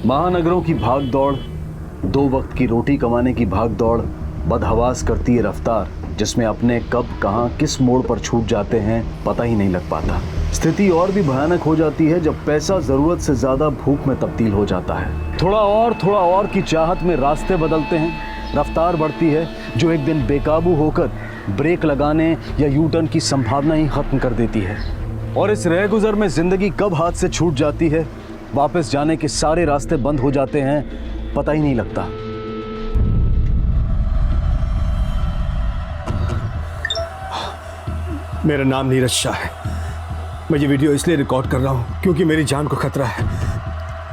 महानगरों की भाग दौड़, दो वक्त की रोटी कमाने की भाग दौड़ बदहवास करती है रफ्तार, जिसमें अपने कब कहां किस मोड़ पर छूट जाते हैं पता ही नहीं लग पाता। स्थिति और भी भयानक हो जाती है जब पैसा जरूरत से ज्यादा भूख में तब्दील हो जाता है। थोड़ा और की चाहत में रास्ते बदलते हैं, रफ्तार बढ़ती है जो एक दिन बेकाबू होकर ब्रेक लगाने या यू टर्न की संभावना ही खत्म कर देती है। और इस रह गुजर में जिंदगी कब हाथ से छूट जाती है, वापस जाने के सारे रास्ते बंद हो जाते हैं, पता ही नहीं लगता। मेरा नाम नीरज शाह है। मैं ये वीडियो इसलिए रिकॉर्ड कर रहा हूँ क्योंकि मेरी जान को खतरा है।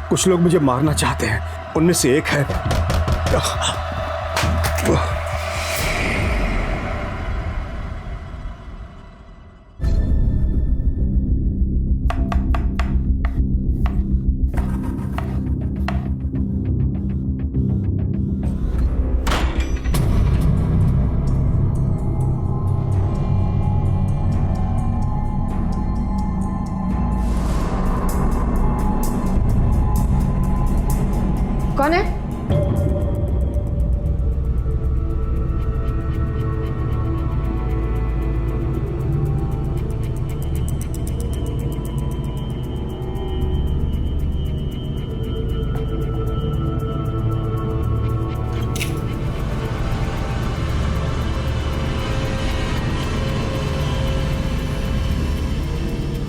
कुछ लोग मुझे मारना चाहते हैं, उनमें से एक है कौन है?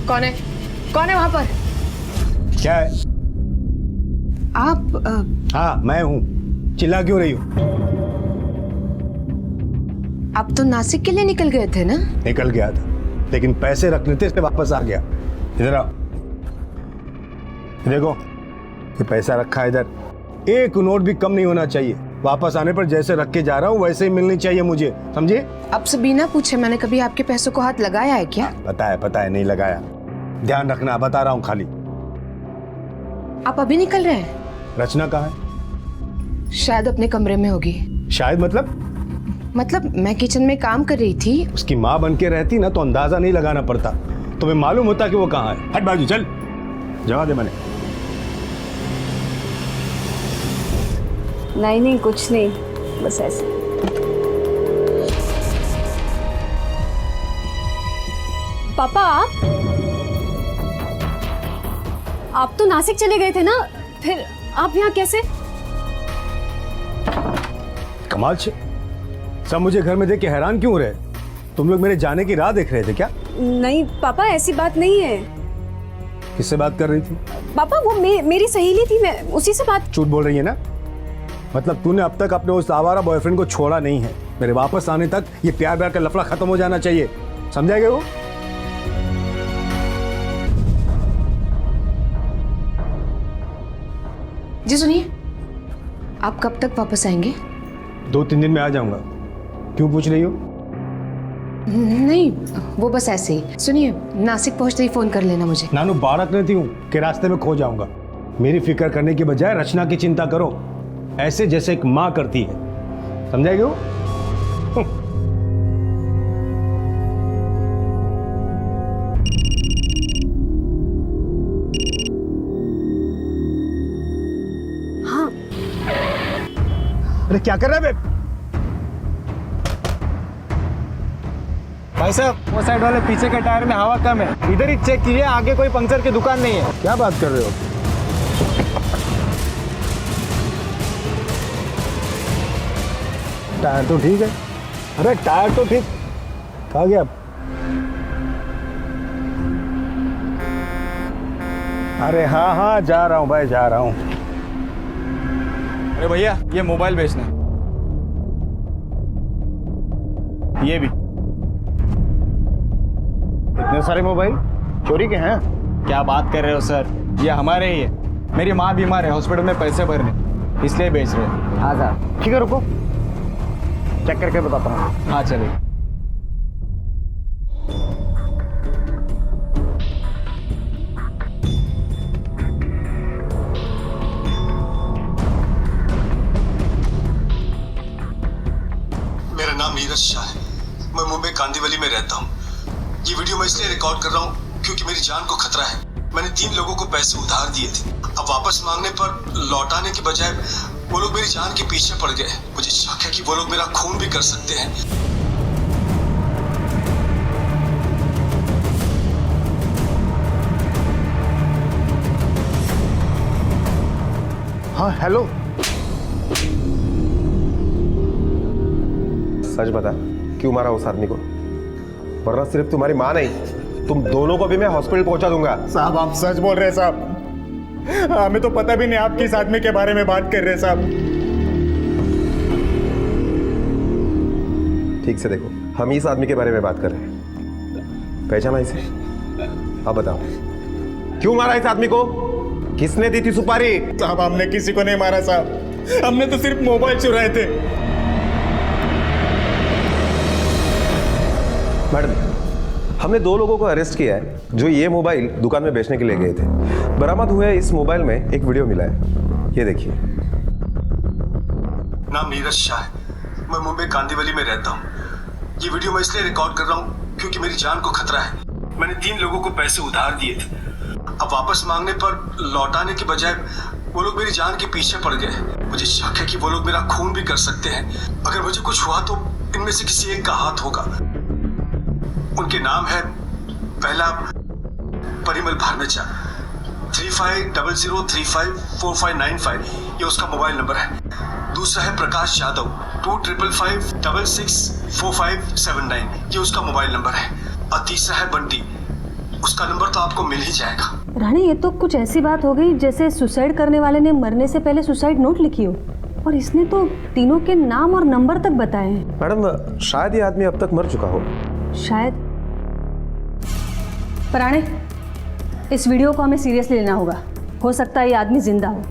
कौन है? कौन है वहां पर? क्या है? आप हाँ मैं हूँ, चिल्ला क्यों रही हो? आप तो नासिक के लिए निकल गए थे ना? निकल गया था, लेकिन पैसे रखने थे इसलिए वापस आ गया। इधर आओ, देखो ये पैसा रखा है इधर, एक नोट भी कम नहीं होना चाहिए। वापस आने पर जैसे रख के जा रहा हूँ वैसे ही मिलनी चाहिए मुझे, समझे? अब से बिना पूछे मैंने कभी आपके पैसों को हाथ लगाया है क्या? पता है नहीं लगाया। ध्यान रखना, बता रहा हूँ खाली। आप अभी निकल रहे हैं? रचना कहाँ है? शायद अपने कमरे में होगी। शायद मतलब मैं किचन में काम कर रही थी। उसकी माँ बन के रहती ना तो अंदाजा नहीं लगाना पड़ता, तुम्हें मालूम होता कि वो कहाँ है। हट बाजू चल, जवाब दे। मैंने नहीं कुछ नहीं, बस ऐसे। पापा आप तो नासिक चले गए थे ना, फिर आप यहाँ कैसे? कमाल से सब मुझे घर में देख के हैरान क्यों रहे? तुम लोग मेरे जाने की राह देख रहे थे क्या? नहीं पापा ऐसी बात नहीं है। किससे बात कर रही थी? पापा वो मेरी सहेली थी, मैं उसी से बात। झूठ बोल रही है ना? मतलब तूने अब तक अपने उस आवारा बॉयफ्रेंड को छोड़ा नहीं है। मेरे वापस आने तक ये प्यार का लफड़ा खत्म हो जाना चाहिए, समझा गया? वो जी सुनिए, आप कब तक वापस आएंगे? 2-3 दिन में आ जाऊंगा। क्यों पूछ रही हो? नहीं वो बस ऐसे ही। सुनिए, नासिक पहुंचते ही फोन कर लेना मुझे। नानू बारक रहती हूँ कि रास्ते में खो जाऊंगा। मेरी फिक्र करने की बजाय रचना की चिंता करो, ऐसे जैसे एक माँ करती है, समझाएगी? वो हाँ। अरे क्या कर रहा है बे? भाई साहब वो साइड वाले पीछे के टायर में हवा कम है, इधर ही चेक कीजिए, आगे कोई पंक्चर की दुकान नहीं है। क्या बात कर रहे हो? टायर तो ठीक है। अरे टायर तो ठीक, कहाँ गया? अरे हाँ जा रहा हूँ भाई, जा रहा हूँ। अरे भैया ये मोबाइल बेचना है, ये भी। इतने सारे मोबाइल चोरी के हैं? क्या बात कर रहे हो सर, ये हमारे ही है। मेरी माँ बीमार है, हॉस्पिटल में पैसे भरने, इसलिए बेच रहे हैं। हाँ सर। ठीक है रुको, चेक करके बताता हूँ। हाँ चलिए। मेरा नाम नीरज शाह है, मैं मुंबई कांदिवली में रहता हूँ। ये वीडियो मैं इसलिए रिकॉर्ड कर रहा हूँ क्योंकि मेरी जान को खतरा है। मैंने 3 लोगों को पैसे उधार दिए थे, अब अब वापस मांगने पर लौटाने की बजाय वो लोग मेरी जान के पीछे पड़ गए। मुझे शक है कि वो लोग मेरा खून भी कर सकते हैं। हाँ हेलो। सच बता, क्यों मारा उस आदमी को? वरना सिर्फ तुम्हारी माँ नहीं, तुम दोनों को भी मैं हॉस्पिटल पहुंचा दूंगा। साहब आप सच बोल रहे हैं साहब? हमें तो पता भी नहीं आप किस आदमी के बारे में बात कर रहे हैं साहब। ठीक से देखो, हम इस आदमी के बारे में बात कर रहे हैं। पहचाना इसे? अब बताओ, क्यों मारा इस आदमी को? किसने दी थी सुपारी? साहब हमने किसी को नहीं मारा साहब, हमने तो सिर्फ मोबाइल चुराए थे। मैडम, हमने 2 लोगों को अरेस्ट किया है जो ये मोबाइल दुकान में बेचने के लिए गए थे। बरामद हुए इस मोबाइल में एक वीडियो मिला है, ये देखिए। नाम नीरज शाह है, मैं मुंबई कांदीवली में रहता हूँ। ये वीडियो मैं इसलिए रिकॉर्ड कर रहा हूँ क्योंकि मेरी जान को खतरा है। मैंने 3 लोगों को पैसे उधार दिए थे। अब वापस मांगने पर लौटाने की बजाय वो लोग मेरी जान के पीछे पड़ गए। मुझे शक है कि वो लोग मेरा खून भी कर सकते हैं। अगर मुझे कुछ हुआ तो इनमें से किसी एक का हाथ होगा। उनके नाम है, पहला परिमल भारमेचा, 3500354595, ये उसका मोबाइल नंबर है। दूसरा है प्रकाश यादव, 2555464579, ये उसका मोबाइल नंबर है। और तीसरा है बंटी, उसका नंबर तो आपको मिल ही जाएगा। रानी, ये तो कुछ ऐसी बात हो गई जैसे सुसाइड करने वाले ने मरने से पहले सुसाइड नोट लिखी हो, और इसने तो तीनों के नाम और नंबर तक बताए हैं। मैडम, शायद ये आदमी अब तक मर चुका हो। शायद। पराणे, इस वीडियो को हमें सीरियसली लेना होगा। हो सकता है ये आदमी जिंदा हो।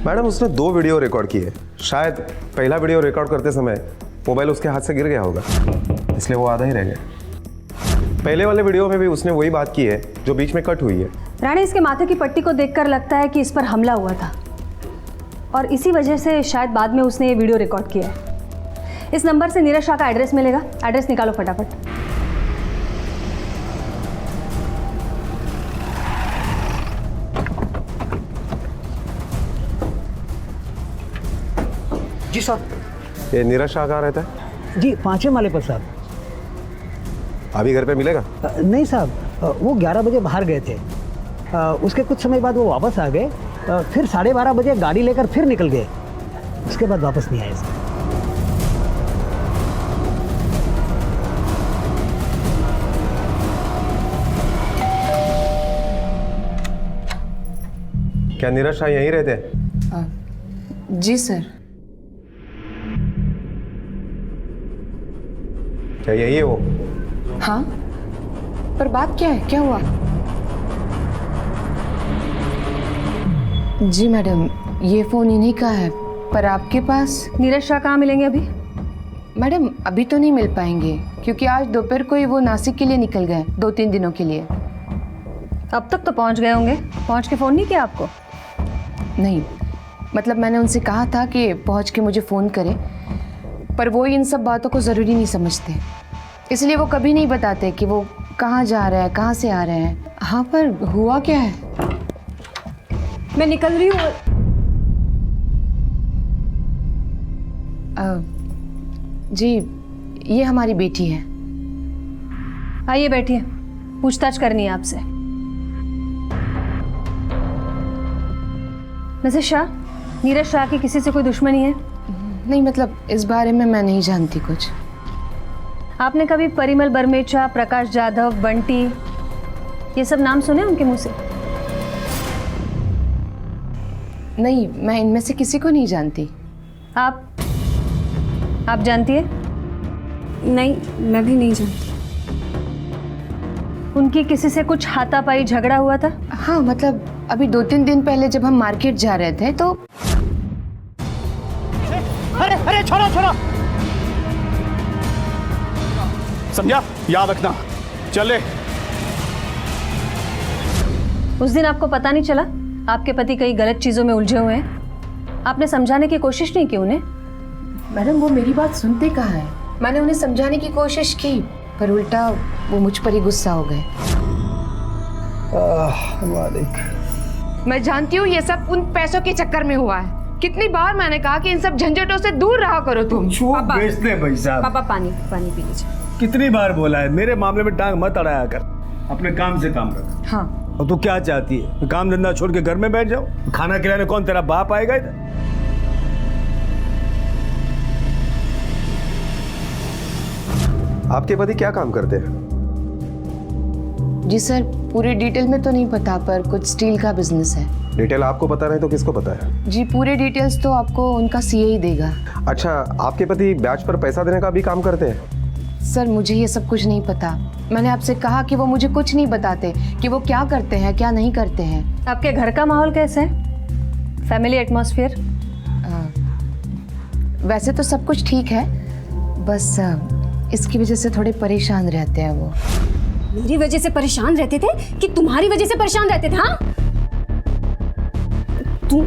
मैडम, उसने 2 वीडियो रिकॉर्ड किए। शायद पहला वीडियो रिकॉर्ड करते समय मोबाइल उसके हाथ से गिर गया होगा, इसलिए वो आधा ही रह गया। पहले वाले वीडियो में भी उसने वही बात की है जो बीच में कट हुई है। रानी, इसके माथे की पट्टी को देखकर लगता है कि इस पर हमला हुआ था, और इसी वजह से शायद बाद में उसने ये वीडियो रिकॉर्ड किया है। इस नंबर से नीरज शाह का एड्रेस मिलेगा। एड्रेस निकालो फटाफट। जी साहब। ये नीरज शाह कहाँ रहता है? जी 5वें माले पर साहब। अभी घर पे मिलेगा? नहीं साहब, वो 11 बजे बाहर गए थे। उसके कुछ समय बाद वो वापस आ गए। फिर 12:30 बजे गाड़ी लेकर फिर निकल गए। उसके बाद वापस नहीं आए साहब। क्या नीरज शाह यहीं रहते हैं? जी सर। क्या यही है वो? हाँ, पर बात क्या है? क्या हुआ? जी मैडम, ये फ़ोन इन्हीं का है, पर आपके पास? नीरज शाह कहाँ मिलेंगे अभी? मैडम अभी तो नहीं मिल पाएंगे क्योंकि आज दोपहर को ही वो नासिक के लिए निकल गए, 2-3 दिनों के लिए। अब तक तो पहुँच गए होंगे। पहुँच के फ़ोन नहीं किया आपको? नहीं, मतलब मैंने उनसे कहा था कि पहुँच के मुझे फ़ोन करें, पर वो इन सब बातों को ज़रूरी नहीं समझते, इसलिए वो कभी नहीं बताते कि वो कहाँ जा रहे हैं, कहाँ से आ रहे हैं। हाँ, पर हुआ क्या है? मैं निकल रही हूँ। जी, ये हमारी बेटी है। आइए बैठिए, पूछताछ करनी है आपसे। मिसेस शाह, नीरज शाह की किसी से कोई दुश्मनी है? नहीं, मतलब इस बारे में मैं नहीं जानती कुछ। आपने कभी परिमल बरमेचा, प्रकाश जाधव, बंटी, ये सब नाम सुने उनके मुंह से? नहीं, मैं इनमें से किसी को नहीं जानती। आप जानती है? नहीं, मैं भी नहीं जानती। उनकी किसी से कुछ हाथापाई झगड़ा हुआ था? हाँ, मतलब अभी 2-3 दिन पहले जब हम मार्केट जा रहे थे तो। अरे अरे, छोड़ो छोड़ो। समझा? याद रखना। चले। उस दिन आपको पता नहीं चला आपके पति कई गलत चीजों में उलझे हुए हैं? आपने समझाने की कोशिश नहीं की उन्हें? मैडम वो मेरी बात सुनते कहाँ है? मैंने उन्हें समझाने की कोशिश की पर उल्टा वो मुझ पर ही गुस्सा हो गए। मालिक, मैं जानती हूँ ये सब उन पैसों के चक्कर में हुआ है। कितनी बार मैंने कहा कि इन सब झंझटों से दूर रहा करो तुम। वो बेचते हैं भाई साहब। पापा पानी पानी पी लीजिए। कितनी बार बोला है मेरे मामले में टांग मत अड़ाया कर, अपने काम से काम रख। हाँ और तू क्या चाहती है, काम धंधा छोड़ के घर में बैठ जाओ? खाना खिलाने कौन तेरा बाप आएगा इधर? आपके पति क्या काम करते हैं? जी सर, पूरी डिटेल में तो नहीं पता पर कुछ स्टील का बिजनेस है। डिटेल आपको पता नहीं तो किसको पता है? जी पूरे डिटेल्स तो आपको उनका सीए ही देगा। अच्छा, आपके पति ब्याज पर पैसा देने का भी काम करते हैं? सर मुझे ये सब कुछ नहीं पता। मैंने आपसे कहा कि वो मुझे कुछ नहीं बताते कि वो क्या करते हैं क्या नहीं करते हैं। आपके घर का माहौल कैसा है? Family atmosphere? वैसे तो सब कुछ ठीक है, बस इसकी वजह से थोड़े परेशान रहते हैं वो। मेरी वजह से परेशान रहते थे कि तुम्हारी वजह से परेशान रहते थे? हाँ तुम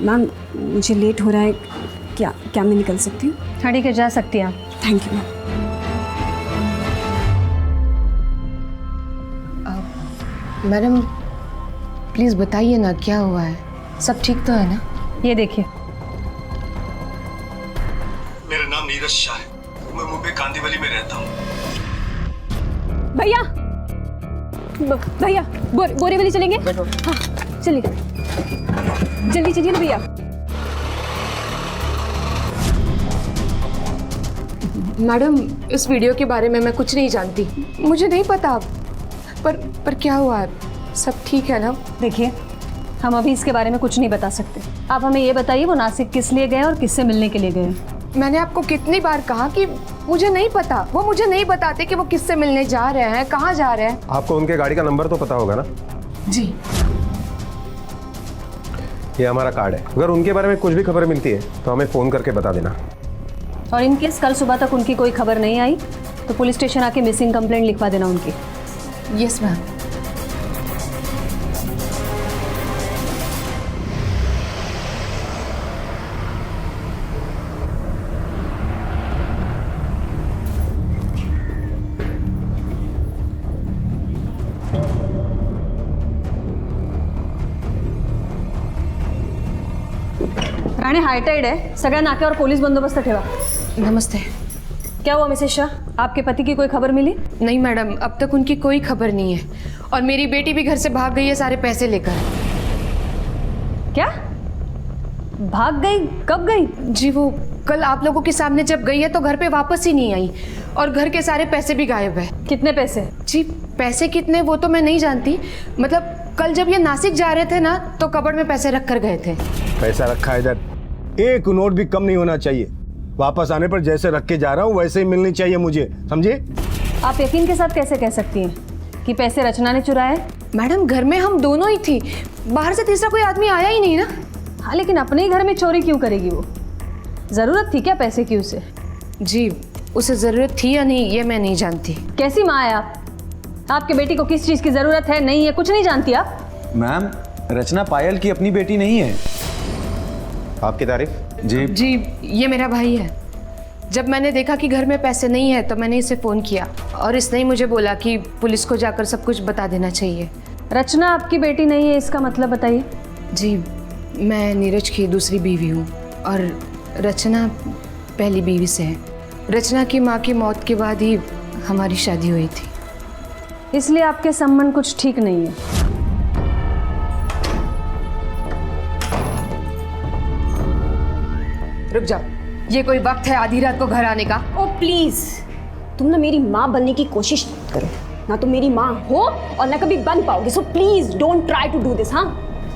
मैम मुझे लेट हो रहा है, क्या मैं निकल सकती हूँ? हाँ ठीक है, जा सकती हैं आप। Thank you ma'am. Madam please बताइए ना क्या हुआ है, सब ठीक तो है ना? ये देखिए। मेरा नाम नीरज शाह है, मैं मुंबई कांदीवली में रहता हूँ। भैया भैया बोरीवली चलेंगे? हाँ चलिए, जल्दी चलिए ना भैया। मैडम इस वीडियो के बारे में मैं कुछ नहीं जानती, मुझे नहीं पता। पर क्या हुआ है, सब ठीक है ना? देखिए, हम अभी इसके बारे में कुछ नहीं बता सकते। आप हमें ये बताइए वो नासिक किस लिए गए और किससे मिलने के लिए गए? मैंने आपको कितनी बार कहा कि मुझे नहीं पता। वो मुझे नहीं बताते कि वो किससे मिलने जा रहे हैं, कहाँ जा रहे हैं। आपको उनके गाड़ी का नंबर तो पता होगा ना? जी ये हमारा कार्ड है, अगर उनके बारे में कुछ भी खबर मिलती है तो हमें फ़ोन करके बता देना। और इन केस कल सुबह तक उनकी कोई खबर नहीं आई तो पुलिस स्टेशन आके मिसिंग कंप्लेंट लिखवा देना उनकी। Yes ma'am. राणे हायटाईड आहे, सगळ्या नाक्यावर पोलीस बंदोबस्त ठेवा। नमस्ते। क्या हुआ मिसेस शाह, आपके पति की कोई खबर मिली? नहीं मैडम, अब तक उनकी कोई खबर नहीं है और मेरी बेटी भी घर से भाग गई है सारे पैसे लेकर। क्या भाग गई? कब गई? जी वो कल आप लोगों के सामने जब गई है तो घर पे वापस ही नहीं आई और घर के सारे पैसे भी गायब है। कितने पैसे? जी पैसे कितने वो तो मैं नहीं जानती, मतलब कल जब ये नासिक जा रहे थे ना तो कबर्ड में पैसे रख कर गए थे। पैसा रखा इधर, एक नोट भी कम नहीं होना चाहिए। वापस आने पर जैसे रख के जा रहा हूँ वैसे ही मिलनी चाहिए मुझे, समझे? आप यकीन के साथ कैसे कह सकती हैं कि पैसे रचना ने चुराए? मैडम घर में हम दोनों ही थी, बाहर से तीसरा कोई आदमी आया ही नहीं ना। हाँ लेकिन अपने ही घर में चोरी क्यों करेगी वो? ज़रूरत थी क्या पैसे की उसे? जी उसे ज़रूरत थी या नहीं ये मैं नहीं जानती। कैसी माँ है आप? आपके बेटी को किस चीज़ की ज़रूरत है नहीं है कुछ नहीं जानती आप? मैम रचना पायल की अपनी बेटी नहीं है। आपकी तारीफ? जी ये मेरा भाई है। जब मैंने देखा कि घर में पैसे नहीं है तो मैंने इसे फ़ोन किया और इसने ही मुझे बोला कि पुलिस को जाकर सब कुछ बता देना चाहिए। रचना आपकी बेटी नहीं है इसका मतलब बताइए। जी मैं नीरज की दूसरी बीवी हूँ और रचना पहली बीवी से है। रचना की माँ की मौत के बाद ही हमारी शादी हुई थी। इसलिए आपके संबंध कुछ ठीक नहीं है। रुक जाओ, ये कोई वक्त है आधी रात को घर आने का? ओ प्लीज, तुम ना मेरी माँ बनने की कोशिश मत करो। ना तुम मेरी माँ हो और ना कभी बन पाओगे। So please don't try to do this. हाँ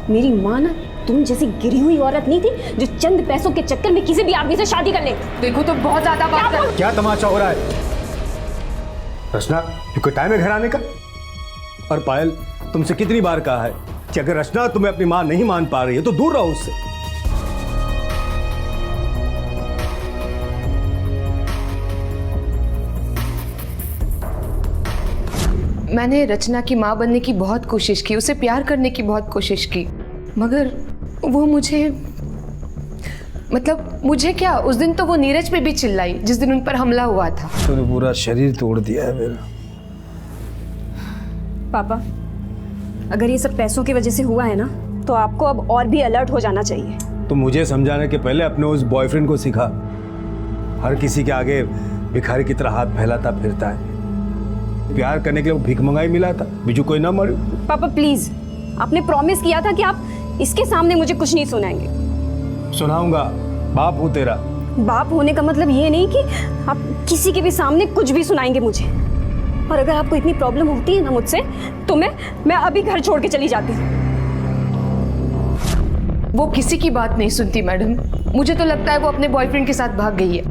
मेरी माँ ना तुम जैसी गिरी हुई औरत नहीं थी जो चंद पैसों के चक्कर में किसी भी आदमी से शादी कर ले। देखो तो बहुत ज्यादा बात कर। क्या तमाशा हो रहा है? रचना कोई टाइम है घर आने का? और पायल तुमसे कितनी बार कहा है कि अगर रचना तुम्हें अपनी माँ नहीं मान पा रही है तो दूर रहो उससे। मैंने रचना की माँ बनने की बहुत कोशिश की, उसे प्यार करने की बहुत कोशिश की, मगर वो मुझे, मतलब मुझे क्या, उस दिन तो वो नीरज पे भी चिल्लाई जिस दिन उन पर हमला हुआ था। तूने पूरा शरीर तोड़ दिया है मेरा। पापा, अगर ये सब पैसों की वजह से हुआ है ना, तो आपको अब और भी अलर्ट हो जाना चाहिए। तो मुझे समझाने के पहले अपने उस बॉयफ्रेंड को सिखा। हर किसी के आगे भिखारी की तरह हाथ फैलाता फिरता है। प्यार करने के लिए वो भीख मंगाई मिला था, बिजू कोई ना मरे। पापा प्लीज, आपने प्रॉमिस किया था कि आप इसके सामने मुझे कुछ नहीं सुनाएंगे। सुनाऊंगा, बाप हूँ तेरा। बाप होने का मतलब ये नहीं कि आप किसी के भी सामने कुछ भी सुनाएंगे मुझे। और अगर आपको इतनी प्रॉब्लम होती है ना मुझसे, तो मैं अभी घर छोड़ के चली जाती हूँ। वो किसी की बात नहीं सुनती मैडम, मुझे तो लगता है वो अपने बॉयफ्रेंड के साथ भाग गई है।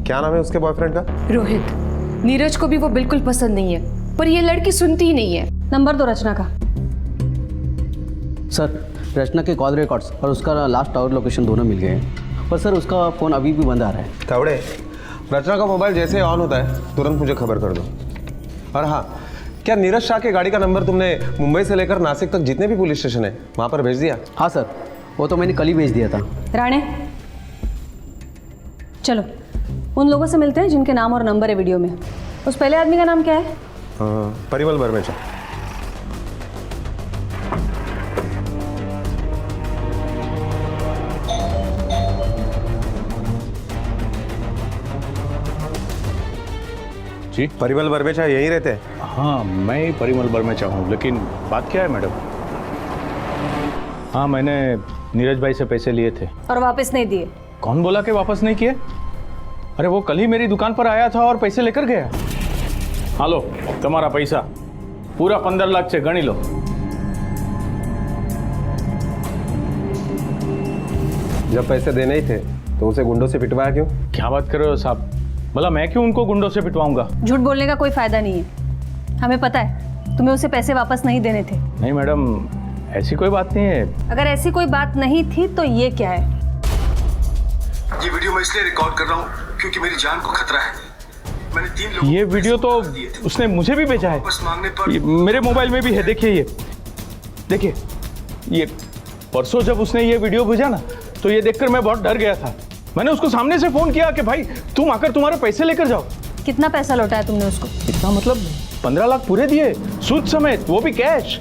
क्या नाम है उसके बॉयफ्रेंड का? रोहित। नीरज को भी वो बिल्कुल पसंद नहीं है, पर ये लड़की सुनती ही नहीं है। नंबर दो रचना का। सर, रचना के कॉल रिकॉर्ड्स और उसका लास्ट आवर लोकेशन दोनों मिल गए हैं, पर सर उसका फ़ोन अभी भी बंद आ रहा है। कवड़े, रचना का मोबाइल जैसे ऑन होता है तुरंत मुझे खबर कर दो। और हाँ, क्या नीरज शाह के गाड़ी का नंबर तुमने मुंबई से लेकर नासिक तक जितने भी पुलिस स्टेशन है वहाँ पर भेज दिया? हाँ सर, वो तो मैंने कल ही भेज दिया था। राणे, चलो उन लोगों से मिलते हैं जिनके नाम और नंबर है वीडियो में। उस पहले आदमी का नाम क्या है? परिमल बर्मेचा। जी, परिमल बर्मेचा यहीं रहते हैं? हाँ, मैं ही परिमल बर्मेचा हूँ, लेकिन बात क्या है मैडम? हाँ, मैंने नीरज भाई से पैसे लिए थे। और वापस नहीं दिए? कौन बोला कि वापस नहीं किए? अरे वो कल ही मेरी दुकान पर आया था और पैसे लेकर गया। हालो, तुम्हारा पैसा पूरा 15 लाख से गणी लो। जब पैसे देने ही थे तो उसे गुंडों से पिटवाया क्यों? क्या बात कर रहे हो साहब? भला मैं क्यों उनको गुंडों से पिटवाऊंगा? झूठ बोलने का कोई फायदा नहीं है, हमें पता है तुम्हें उसे पैसे वापस नहीं देने थे। नहीं मैडम, ऐसी कोई बात नहीं है। अगर ऐसी कोई बात नहीं थी तो ये क्या है? ये वीडियो मैं इसलिए रिकॉर्ड कर रहा हूँ क्योंकि मेरी जान को खतरा है। मैंने 3 लोगों ये को वीडियो तो पैसे दिए थे। उसने मुझे भी भेजा है। वापस मांगने पर मेरे मोबाइल में भी है, देखिए ये देखिए। ये परसों जब उसने ये वीडियो भेजा ना, तो ये देखकर मैं बहुत डर गया था। मैंने उसको सामने से फोन किया कि भाई तुम आकर तुम्हारे पैसे लेकर जाओ। कितना पैसा लौटाया तुमने उसको? इतना मतलब 15 लाख पूरे दिए, सूद समेत, वो भी कैश।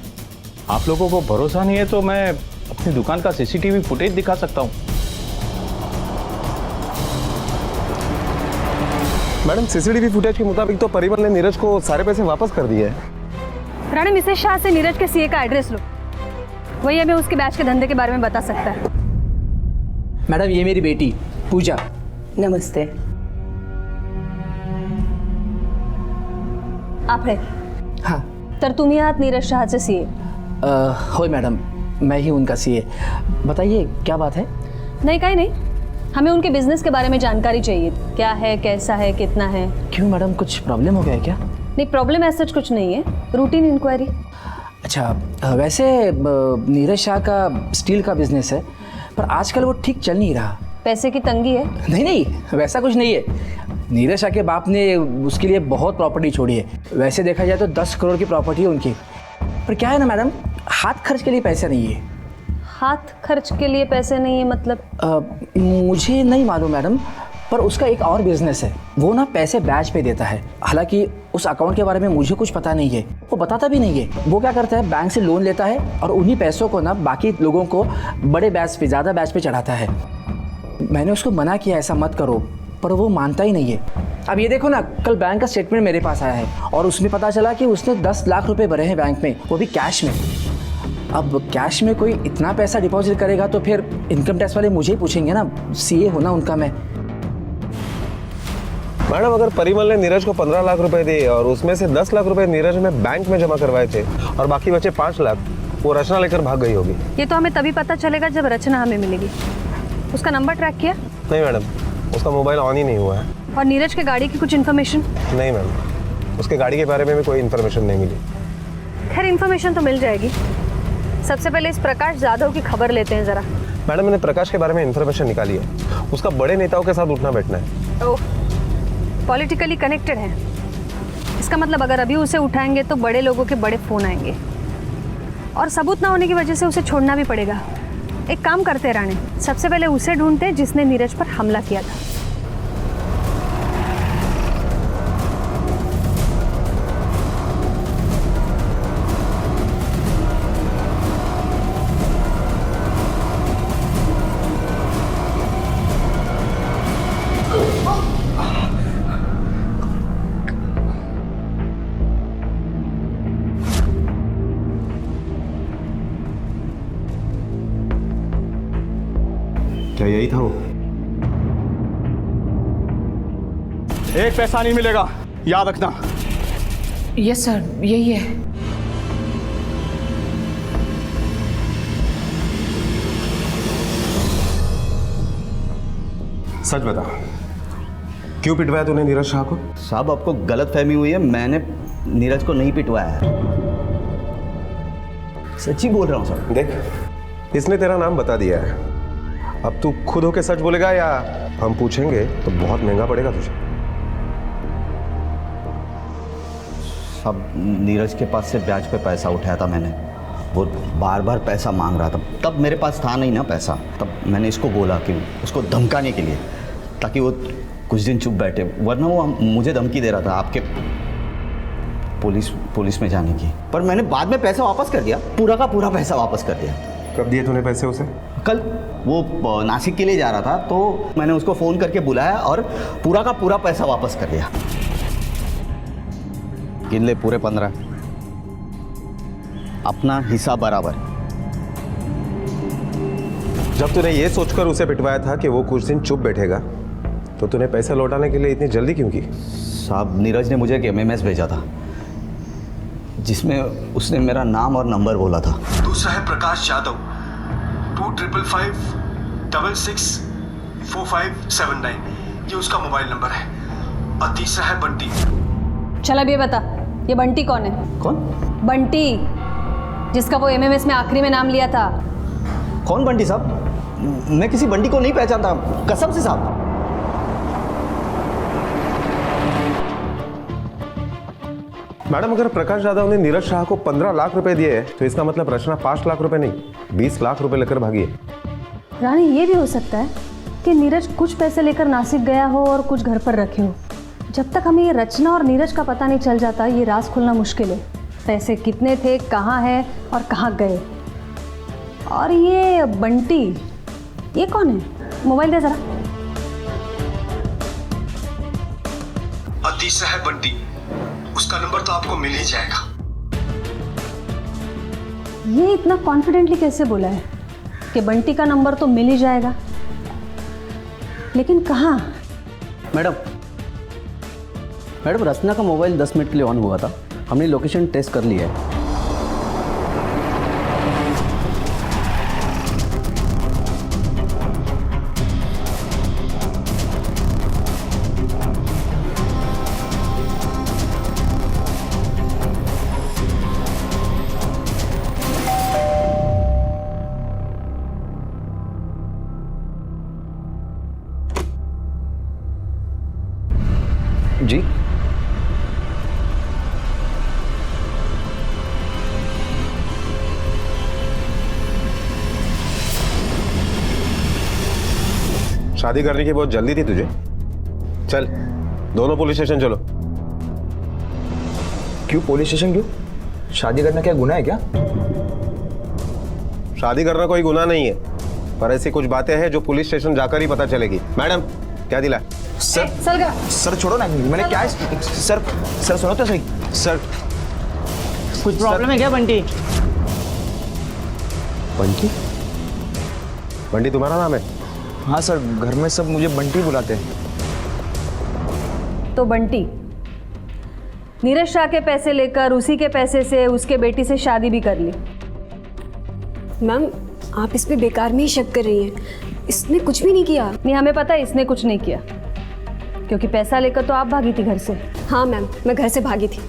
आप लोगों को भरोसा नहीं है तो मैं अपनी दुकान का सीसीटीवी फुटेज दिखा सकता हूँ। मैडम, सीसीटीवी फुटेज के मुताबिक तो परिमल ने नीरज को सारे पैसे वापस कर दिए हैं। राणे, मिसेस शाह से नीरज के सीए का एड्रेस लो, वही हमें उसके बैच के धंधे के बारे में बता सकता है। मैडम, ये मेरी बेटी पूजा। नमस्ते। आप है? हाँ। तर तुम्ही आहात नीरज शहाचे सीए? होय मॅडम, मैं ही उनका सीए। बताइए क्या बात है? नहीं, कहीं नहीं, हमें उनके बिजनेस के बारे में जानकारी चाहिए। क्या है, कैसा है, कितना है? क्यों मैडम, कुछ प्रॉब्लम हो गया है क्या? नहीं, प्रॉब्लम ऐसा कुछ नहीं है, रूटीन इंक्वायरी। अच्छा, वैसे नीरज शाह का स्टील का बिजनेस है, पर आजकल वो ठीक चल नहीं रहा। पैसे की तंगी है? नहीं नहीं, वैसा कुछ नहीं है। नीरज शाह के बाप ने उसके लिए बहुत प्रॉपर्टी छोड़ी है। वैसे देखा जाए तो 10 करोड़ की प्रॉपर्टी है उनकी, पर क्या है ना मैडम, हाथ खर्च के लिए पैसे नहीं है। हाथ खर्च के लिए पैसे नहीं है मतलब? मुझे नहीं मालूम मैडम, पर उसका एक और बिजनेस है, वो ना पैसे बैच पे देता है। हालांकि उस अकाउंट के बारे में मुझे कुछ पता नहीं है, वो बताता भी नहीं है। वो क्या करता है, बैंक से लोन लेता है और उन्हीं पैसों को ना बाकी लोगों को बड़े बैच पे, ज़्यादा बैच पे चढ़ाता है। मैंने उसको मना किया ऐसा मत करो, पर वो मानता ही नहीं है। अब ये देखो ना, कल बैंक का स्टेटमेंट मेरे पास आया है और उसमें पता चला कि उसने 10 लाख रुपए भरे हैं बैंक में, वो भी कैश में। अब कैश में कोई इतना पैसा डिपॉजिट करेगा तो फिर इनकम टैक्स वाले मुझे ही पूछेंगे ना, सीए होना उनका मैं। मैडम, अगर परिमल ने नीरज को 15 लाख रुपए दिए और उसमें से 10 लाख रुपए नीरज ने बैंक में जमा करवाए थे और बाकी बचे 5 लाख, वो रचना लेकर भाग गई होगी। ये तो हमें तभी पता चलेगा जब रचना हमें मिलेगी। उसका नंबर ट्रैक किया? नहीं मैडम, उसका मोबाइल ऑन ही नहीं हुआ है। और नीरज के गाड़ी की कुछ इन्फॉर्मेशन? नहीं मैम, उसके गाड़ी के बारे में भी कोई इन्फॉर्मेशन नहीं मिली। खैर, इन्फॉर्मेशन तो मिल जाएगी। सबसे पहले इस प्रकाश यादव की खबर लेते हैं जरा। मैडम, मैंने प्रकाश के बारे में इन्फॉर्मेशन निकाली है। उसका बड़े नेताओं के साथ उठना बैठना है। ओह, पॉलिटिकली कनेक्टेड है। इस इसका मतलब अगर अभी उसे उठाएंगे तो बड़े लोगों के बड़े फ़ोन आएंगे और सबूत ना होने की वजह से उसे छोड़ना भी पड़ेगा। एक काम करते राणे, सबसे पहले उसे ढूंढते जिसने नीरज पर हमला किया था। क्या यही था वो? एक पैसा नहीं मिलेगा, याद रखना। यस सर, यही है। सच बता, क्यों पिटवाया तूने नीरज शाह को? साहब आपको गलत फहमी हुई है, मैंने नीरज को नहीं पिटवाया है, सच्ची बोल रहा हूँ सर। देख, इसने तेरा नाम बता दिया है, अब तू खुद होके सच बोलेगा या हम पूछेंगे तो बहुत महंगा पड़ेगा तुझे। अब नीरज के पास से ब्याज पे पैसा उठाया था मैंने, वो बार बार पैसा मांग रहा था, तब मेरे पास था नहीं ना पैसा, तब मैंने इसको बोला कि उसको धमकाने के लिए, ताकि वो कुछ दिन चुप बैठे, वरना वो मुझे धमकी दे रहा था आपके पुलिस में जाने की। पर मैंने बाद में पैसा वापस कर दिया, पूरा का पूरा पैसा वापस कर दिया। कब दिए तूने पैसे उसे? कल वो नासिक के लिए जा रहा था तो मैंने उसको फ़ोन करके बुलाया और पूरा का पूरा पैसा वापस कर दिया। गिन ले, पूरे 15, अपना हिस्सा बराबर। जब तूने ये सोचकर उसे पिटवाया था कि वो कुछ दिन चुप बैठेगा, तो तूने पैसा लौटाने के लिए इतनी जल्दी क्यों की? साहब, नीरज ने मुझे एक MMS भेजा था जिसमें उसने मेरा नाम और नंबर बोला था। दूसरा है प्रकाश यादव, 2555664579, ये उसका मोबाइल नंबर है। और तीसरा है बंटी। चल अब ये बता, ये बंटी कौन है? कौन? बंटी, जिसका वो MMS में आखिरी में नाम लिया था। कौन बंटी साहब? मैं किसी बंटी को नहीं पहचानता, कसम से साहब। मैडम, अगर प्रकाश यादव ने नीरज शाह को 15 लाख रुपए दिए तो इसका मतलब रचना 5 लाख रुपए नहीं 20 लाख रुपए लेकर भागी है। रानी, ये भी हो सकता है कि नीरज कुछ पैसे लेकर नासिक गया हो और कुछ घर पर रखे हो। जब तक हमें ये रचना और नीरज का पता नहीं चल जाता, ये राज खुलना मुश्किल है। पैसे कितने थे, कहाँ है और कहाँ गए। और ये बंटी, ये कौन है? मोबाइल दे जरा। और तीसरा है बंटी, उसका नंबर तो आपको मिल ही जाएगा। ये इतना कॉन्फिडेंटली कैसे बोला है कि बंटी का नंबर तो मिल ही जाएगा, लेकिन कहाँ? मैडम, रचना का मोबाइल 10 मिनट के लिए ऑन हुआ था, हमने लोकेशन टेस्ट कर लिया है। जी, शादी करने की बहुत जल्दी थी तुझे? चल, दोनों पुलिस स्टेशन चलो। क्यों पुलिस स्टेशन क्यों? शादी करना क्या गुनाह है क्या? शादी करना कोई गुनाह नहीं है, पर ऐसी कुछ बातें हैं जो पुलिस स्टेशन जाकर ही पता चलेगी। मैडम, क्या दिला? सर छोड़ो ना, मैंने क्या? सर सुनो तो सही। सर कुछ प्रॉब्लम है क्या बंटी? बंटी? बंटी तुम्हारा नाम है? हाँ सर, घर में सब मुझे बंटी बुलाते हैं। तो बंटी नीरज शाह के पैसे लेकर उसी के पैसे से उसके बेटी से शादी भी कर ली। मैम, आप इस पे बेकार में ही शक कर रही हैं, इसने कुछ भी नहीं किया। नहीं, हमें पता है इसने कुछ नहीं किया, क्योंकि पैसा लेकर तो आप भागी थी घर से। हाँ मैम, मैं घर से भागी थी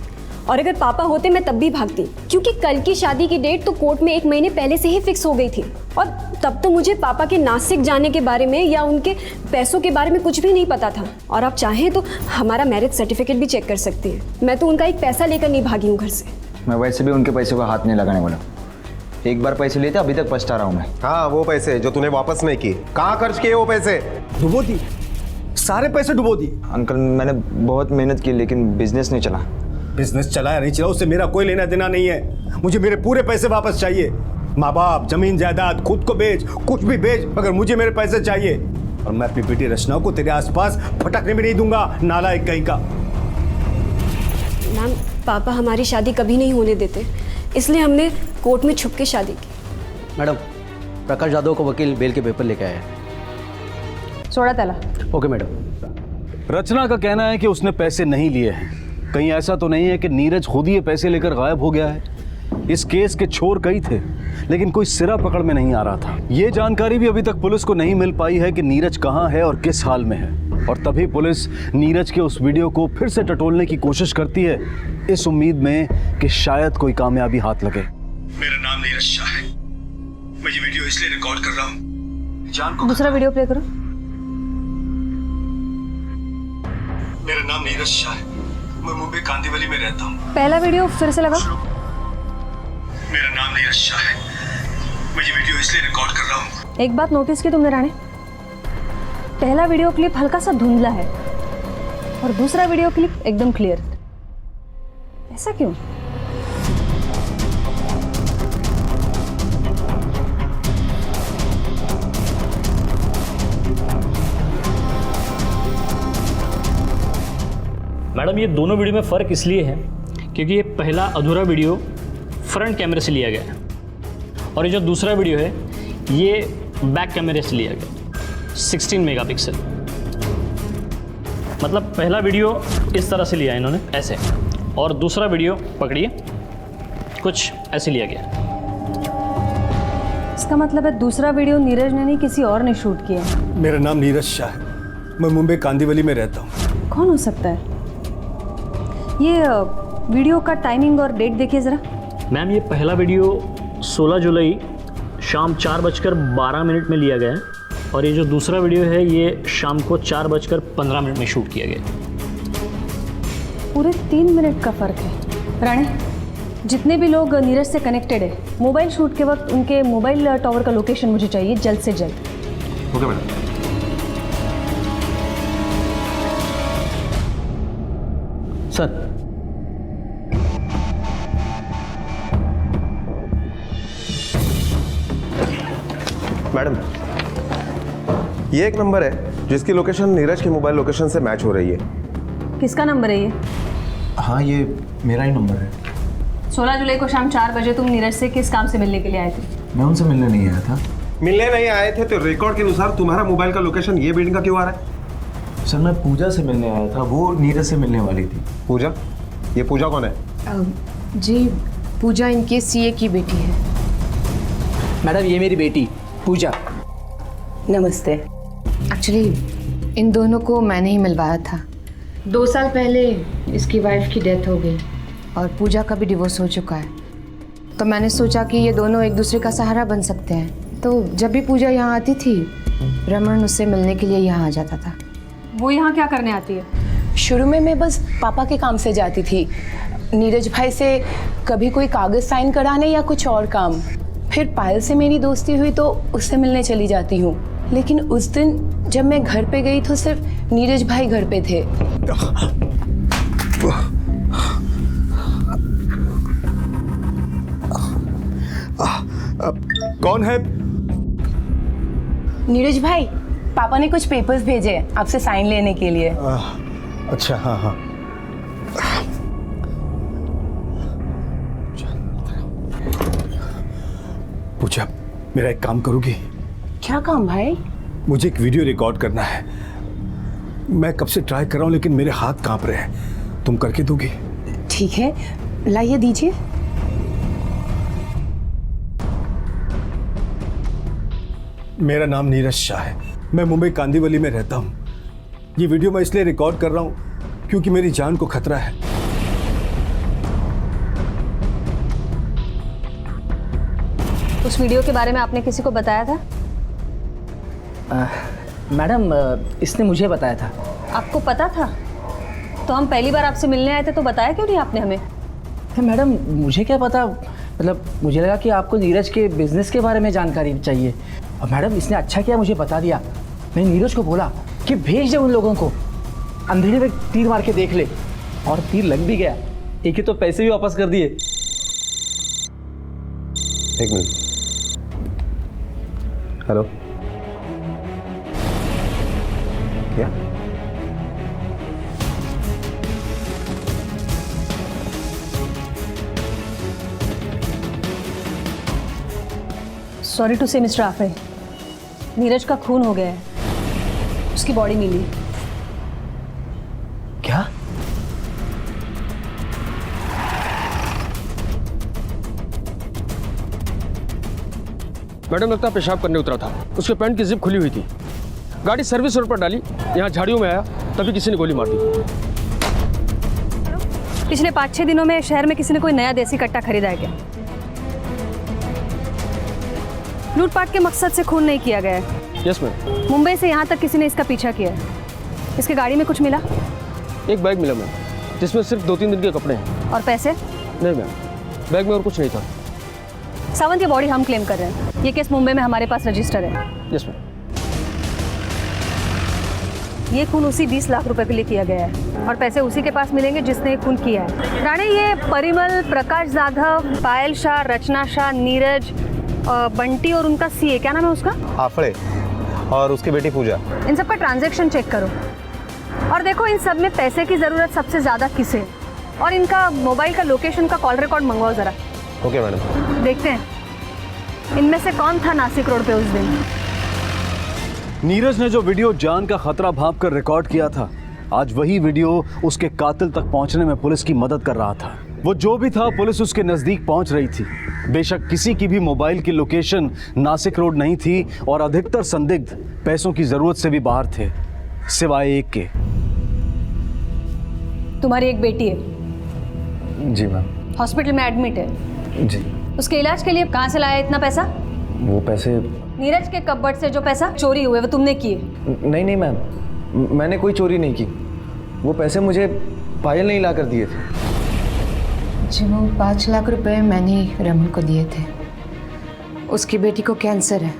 और अगर पापा होते मैं तब भी भागती, क्योंकि कल की शादी की डेट तो कोर्ट में 1 महीने पहले से ही फिक्स हो गई थी। और तब तो मुझे पापा के नासिक जाने के बारे में या उनके पैसों के बारे में कुछ भी नहीं पता था। और आप चाहें तो हमारा मैरिज सर्टिफिकेट भी चेक कर सकती हैं। मैं तो उनका एक पैसा लेकर नहीं भागी हूँ घर से। मैं वैसे भी उनके पैसे को हाथ नहीं लगाने वाला। एक बार पैसे लेते अभी तक पछता रहा हूँ मैं। हाँ, वो पैसे जो तूने वापस नहीं किए, कहाँ खर्च किए वो पैसे? डुबो दी, सारे पैसे डुबो दिए। अंकल मैंने बहुत मेहनत की लेकिन बिजनेस नहीं चला। बिजनेस चला या नहीं चला उससे मेरा कोई लेना देना नहीं है। मुझे मेरे पूरे पैसे वापस चाहिए। माँ बाप, जमीन जायदाद, खुद को बेच, कुछ भी बेच, मगर मुझे मेरे पैसे चाहिए। और मैं अपनी बेटी रचना को तेरे आसपास फटकने भी नहीं दूंगा, नालायक कहीं का। मैम, पापा हमारी शादी कभी नहीं होने देते, इसलिए हमने कोर्ट में छुप के शादी की। मैडम, प्रकाश यादव को वकील बेल के पेपर लेके आया है। सोडा त्याला। Okay madam. रचना का कहना है कि उसने पैसे नहीं लिए हैं। कहीं ऐसा तो नहीं है कि नीरज खुद ही ये पैसे लेकर गायब हो गया है? इस केस के छोर कई थे, लेकिन कोई सिरा पकड़ में नहीं आ रहा था। ये जानकारी भी अभी तक पुलिस को नहीं मिल पाई है कि नीरज कहाँ है और किस हाल में है। और तभी पुलिस नीरज के उस वीडियो को फिर से टटोलने की कोशिश करती है, इस उम्मीद में कि शायद कोई कामयाबी हाथ लगे। मेरा नाम नीरज शाह है। मैं ये वीडियो इसलिए रिकॉर्ड कर रहा हूँ, जान को। दूसरा वीडियो प्ले करो। मेरा नाम नीरज शाह है। मैं मुंबई कांदिवली में रहता हूँ। पहला वीडियो फिर से लगाओ। मेरा नाम नीरज शाह है। मैं ये वीडियो इसलिए रिकॉर्ड कर रहा हूँ। एक बात नोटिस की तुमने राणे, पहला वीडियो क्लिप हल्का सा धुंधला है और दूसरा वीडियो क्लिप एकदम क्लियर। ऐसा क्यों? मैडम, ये दोनों वीडियो में फ़र्क इसलिए है क्योंकि ये पहला अधूरा वीडियो फ्रंट कैमरे से लिया गया है और ये जो दूसरा वीडियो है ये बैक कैमरे से लिया गया 16 मेगापिक्सल। मतलब पहला वीडियो इस तरह से लिया इन्होंने ऐसे, और दूसरा वीडियो पकड़िए कुछ ऐसे लिया गया। इसका मतलब है दूसरा वीडियो नीरज ने नहीं किसी और ने शूट किया। मेरा नाम नीरज शाह है। मैं मुंबई कांदिवली में रहता हूँ। कौन हो सकता है? ये वीडियो का टाइमिंग और डेट देखिए ज़रा। मैम, ये पहला वीडियो 16 जुलाई शाम 4:12 में लिया गया है और ये जो दूसरा वीडियो है ये शाम को 4:15 में शूट किया गया। पूरे 3 मिनट का फ़र्क है। राणे, जितने भी लोग नीरज से कनेक्टेड है, मोबाइल शूट के वक्त उनके मोबाइल टावर का लोकेशन मुझे चाहिए जल्द से जल्द। Okay madam. सर, मैडम, ये एक नंबर है जिसकी लोकेशन नीरज के मोबाइल लोकेशन से मैच हो रही है। किसका नंबर है ये? हाँ, ये मेरा ही नंबर है। 16 जुलाई को शाम 4 बजे तुम नीरज से किस काम से मिलने के लिए आए थे? मैं उनसे मिलने नहीं आया था। मिलने नहीं आए थे तो रिकॉर्ड के अनुसार तुम्हारा मोबाइल का लोकेशन ये बिल्डिंग का क्यों आ रहा है? सर, मैं पूजा से मिलने आया था, वो नीरज से मिलने वाली थी। पूजा? ये पूजा कौन है? जी, पूजा इनके सीए की बेटी है। मैडम, ये मेरी बेटी पूजा। नमस्ते। एक्चुअली इन दोनों को मैंने ही मिलवाया था। 2 साल पहले इसकी वाइफ की डेथ हो गई और पूजा का भी डिवोर्स हो चुका है, तो मैंने सोचा कि ये दोनों एक दूसरे का सहारा बन सकते हैं। तो जब भी पूजा यहाँ आती थी, रमन उससे मिलने के लिए यहाँ आ जाता था। वो यहाँ क्या करने आती है? शुरू में मैं बस पापा के काम से जाती थी, नीरज भाई से कभी कोई कागज़ साइन कराने या कुछ और काम। फिर पायल से मेरी दोस्ती हुई तो उससे मिलने चली जाती हूँ। लेकिन उस दिन जब मैं घर पे गई तो सिर्फ नीरज भाई घर पे थे। कौन है? नीरज भाई, पापा ने कुछ पेपर्स भेजे आपसे साइन लेने के लिए। अच्छा, हाँ हाँ। पूजा, मेरा एक काम करोगी? क्या काम भाई? मुझे एक वीडियो रिकॉर्ड करना है। मैं कब से ट्राई कर रहा हूँ लेकिन मेरे हाथ कांप रहे हैं। तुम करके दोगी? ठीक है, लाइए दीजिए। मेरा नाम नीरज शाह है। मैं मुंबई कांदिवली में रहता हूँ। ये वीडियो मैं इसलिए रिकॉर्ड कर रहा हूँ क्योंकि मेरी जान को खतरा है। उस वीडियो के बारे में आपने किसी को बताया था? मैडम इसने मुझे बताया था। आपको पता था? तो हम पहली बार आपसे मिलने आए थे तो बताया क्यों नहीं आपने हमें? मैडम मुझे क्या पता, मतलब मुझे लगा कि आपको नीरज के बिजनेस के बारे में जानकारी चाहिए। और मैडम इसने अच्छा किया मुझे बता दिया। मैंने नीरज को बोला कि भेज दे उन लोगों को, अंधेरे में तीर मार के देख ले, और तीर लग भी गया। एक ही तो पैसे भी वापस कर दिए। एक मिनट। हेलो, क्या? सॉरी टू से मिस्टर आफे, नीरज का खून हो गया है, उसकी बॉडी मिली। क्या? मैडम लगता है पेशाब करने उतरा था, उसके पैंट की जिप खुली हुई थी। गाड़ी सर्विस रोड पर डाली, यहाँ झाड़ियों में आया, तभी किसी ने गोली मार दी। पिछले 5-6 दिनों में शहर में किसी ने कोई नया देसी कट्टा खरीदा है क्या? लूटपाट के मकसद से खून नहीं किया गया है। Yes ma'am. मुंबई से यहाँ तक किसी ने इसका पीछा किया है। इसकी गाड़ी में कुछ मिला? एक बैग मिला मैम, जिसमें सिर्फ 2-3 दिन के कपड़े हैं। और पैसे? नहीं मैम, बैग में और कुछ नहीं था। सावंत, ये बॉडी हम क्लेम कर रहे हैं। ये केस मुंबई में हमारे पास रजिस्टर है। Yes ma'am. ये खून उसी 20 लाख रुपए के लिए किया गया है, और पैसे उसी के पास मिलेंगे जिसने ये खून किया है। राणे, ये परिमल, प्रकाश जाधव, पायल शाह, रचना शाह, नीरज, बंटी और उनका सीए, क्या नाम है उसका? आफड़े, और उसकी बेटी पूजा। इन सब का ट्रांजैक्शन चेक करो और देखो इन सब में पैसे की ज़रूरत सबसे ज़्यादा किसे है, और इनका मोबाइल का लोकेशन का कॉल रिकॉर्ड मंगवाओ ज़रा। Okay madam. देखते हैं इनमें से कौन था नासिक रोड पे उस दिन। नीरज ने जो वीडियो जान का खतरा भांप कर रिकॉर्ड किया था, आज वही वीडियो उसके कातिल तक पहुंचने में पुलिस की मदद कर रहा था। वो जो भी था, पुलिस उसके नजदीक पहुंच रही थी। बेशक किसी की भी मोबाइल की लोकेशन नासिक रोड नहीं थी, और अधिकतर संदिग्ध पैसों की जरूरत से भी बाहर थे, सिवाय एक के। तुम्हारी एक बेटी है? जी मैम। हॉस्पिटल में एडमिट है? जी। उसके इलाज के लिए कहाँ से लाया इतना पैसा? वो पैसे नीरज के कपबोर्ड से जो पैसा चोरी हुए वो तुमने किए? नहीं नहीं मैम, मैंने कोई चोरी नहीं की। वो पैसे मुझे पायल ने ला कर दिए थे। जी, वो 5 लाख रुपए मैंने रमन को दिए थे। उसकी बेटी को कैंसर है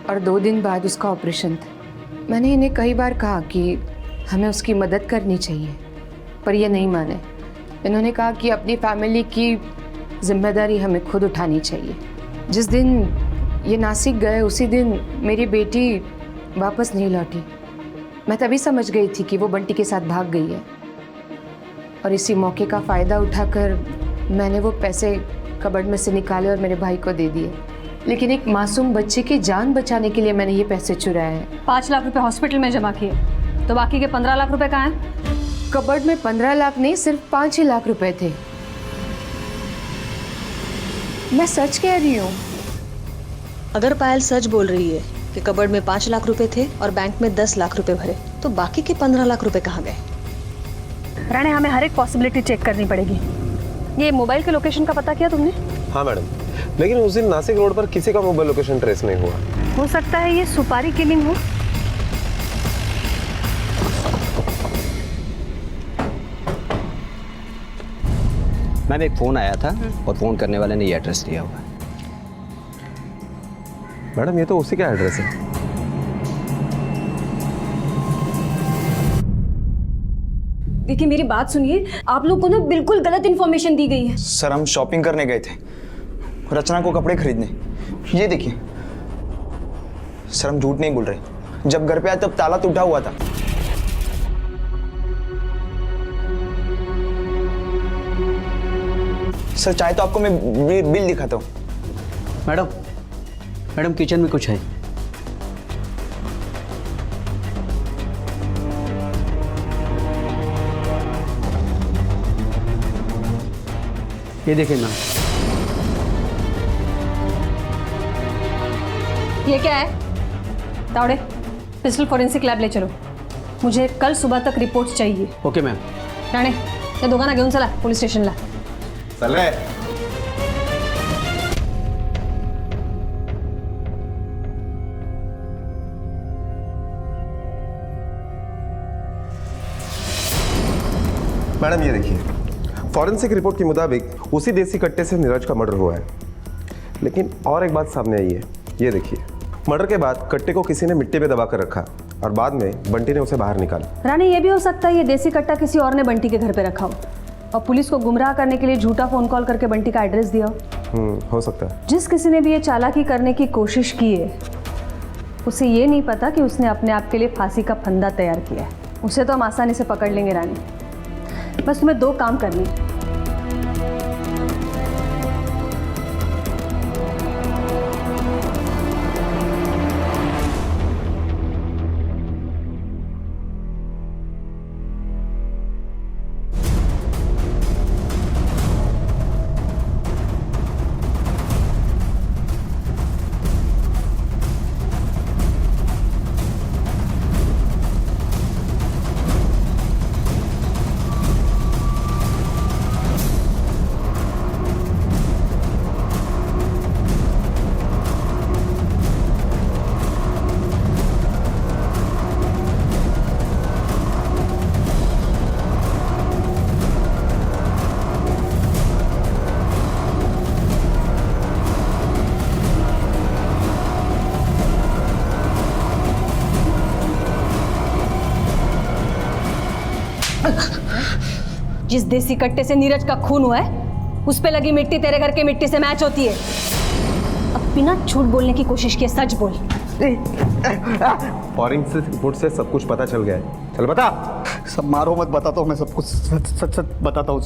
और 2 दिन बाद उसका ऑपरेशन था। मैंने इन्हें कई बार कहा कि हमें उसकी मदद करनी चाहिए, पर ये नहीं माने। इन्होंने कहा कि अपनी फैमिली की जिम्मेदारी हमें खुद उठानी चाहिए। जिस दिन ये नासिक गए उसी दिन मेरी बेटी वापस नहीं लौटी। मैं तभी समझ गई थी कि वो बंटी के साथ भाग गई है, और इसी मौके का फ़ायदा उठाकर मैंने वो पैसे कबर्ड में से निकाले और मेरे भाई को दे दिए। लेकिन एक मासूम बच्चे की जान बचाने के लिए मैंने ये पैसे चुराए हैं। 5 लाख रुपए हॉस्पिटल में जमा किए, तो बाकी के 15 लाख रुपए कहाँ हैं? कबर्ड में 15 लाख नहीं, सिर्फ 5 ही लाख रुपए थे। मैं सच कह रही हूँ। अगर पायल सच बोल रही है कि कबर्ड में 5 लाख रुपए थे और बैंक में 10 लाख रुपए भरे, तो बाकी के 15 लाख रुपए कहाँ गए? राणे, हमें हर एक पॉसिबिलिटी चेक करनी पड़ेगी। ये मोबाइल के लोकेशन का पता किया तुमने? हाँ मैडम, लेकिन उस दिन नासिक रोड पर किसी का मोबाइल लोकेशन ट्रेस नहीं हुआ। हो सकता है ये सुपारी किलिंग हो। मैम एक फ़ोन आया था और फ़ोन करने वाले ने ये एड्रेस दिया हुआ है। मैडम ये तो उसी का एड्रेस है। देखिए मेरी बात सुनिए, आप लोग को ना बिल्कुल गलत इन्फॉर्मेशन दी गई है। सर हम शॉपिंग करने गए थे, रचना को कपड़े खरीदने। ये देखिए सर, हम झूठ नहीं बोल रहे। जब घर पे आए तब ताला टूटा हुआ था। सर चाहे तो आपको मैं बिल दिखाता हूँ। मैडम किचन में कुछ है। ये देखिए मैम। ये क्या है? तावड़े, पिस्टल फॉरेंसिक लॅब ले चलो। मुझे कल सुबह तक रिपोर्ट चाहिए। Okay ma'am. राणे, या दोघांना घेऊन चला पोलीस स्टेशनला। चल रे। मैडम ये देखिए, फॉरेंसिक रिपोर्ट के मुताबिक उसी देसी कट्टे से नीरज का मर्डर हुआ है। लेकिन और एक बात सामने आई है, ये देखिए, मर्डर के बाद कट्टे को किसी ने मिट्टी में दबा कर रखा और बाद में बंटी ने उसे बाहर निकाला। रानी, ये भी हो सकता है ये देसी कट्टा किसी और ने बंटी के घर पे रखा हो और पुलिस को गुमराह करने के लिए झूठा फोन कॉल करके बंटी का एड्रेस दिया हो। हो सकता है। जिस किसी ने भी ये चालाकी करने की कोशिश की है, उसे ये नहीं पता कि उसने अपने आप के लिए फांसी का फंदा तैयार किया है। उसे तो हम आसानी से पकड़ लेंगे रानी, बस तुम्हें 2 काम करनी है। जिस देसी कट्टे से नीरज का खून हुआ है, उस पे लगी मिट्टी तेरे घर की मिट्टी से मैच होती है। अब बिना झूठ बोलने की कोशिश किए सच बोल। फॉरेंसिक रिपोर्ट से सब कुछ पता चल गया है, चल बता। सब मारो मत, बताता हूँ मैं सब कुछ, सच सच बताता हूँ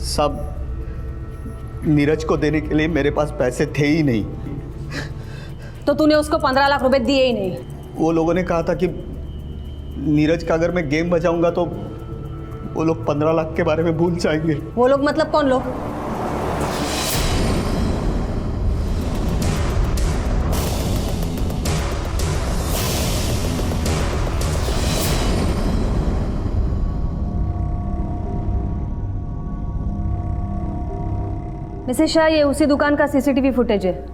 सब। नीरज को देने के लिए मेरे पास पैसे थे ही नहीं। तो तूने उसको 15 लाख रुपए दिए ही नहीं? वो लोगों ने कहा था कि नीरज का अगर मैं गेम बजाऊंगा तो वो लोग 15 लाख के बारे में भूल जाएंगे। वो लोग मतलब कौन लोग? मिसेस शाह, ये उसी दुकान का सीसीटीवी फुटेज है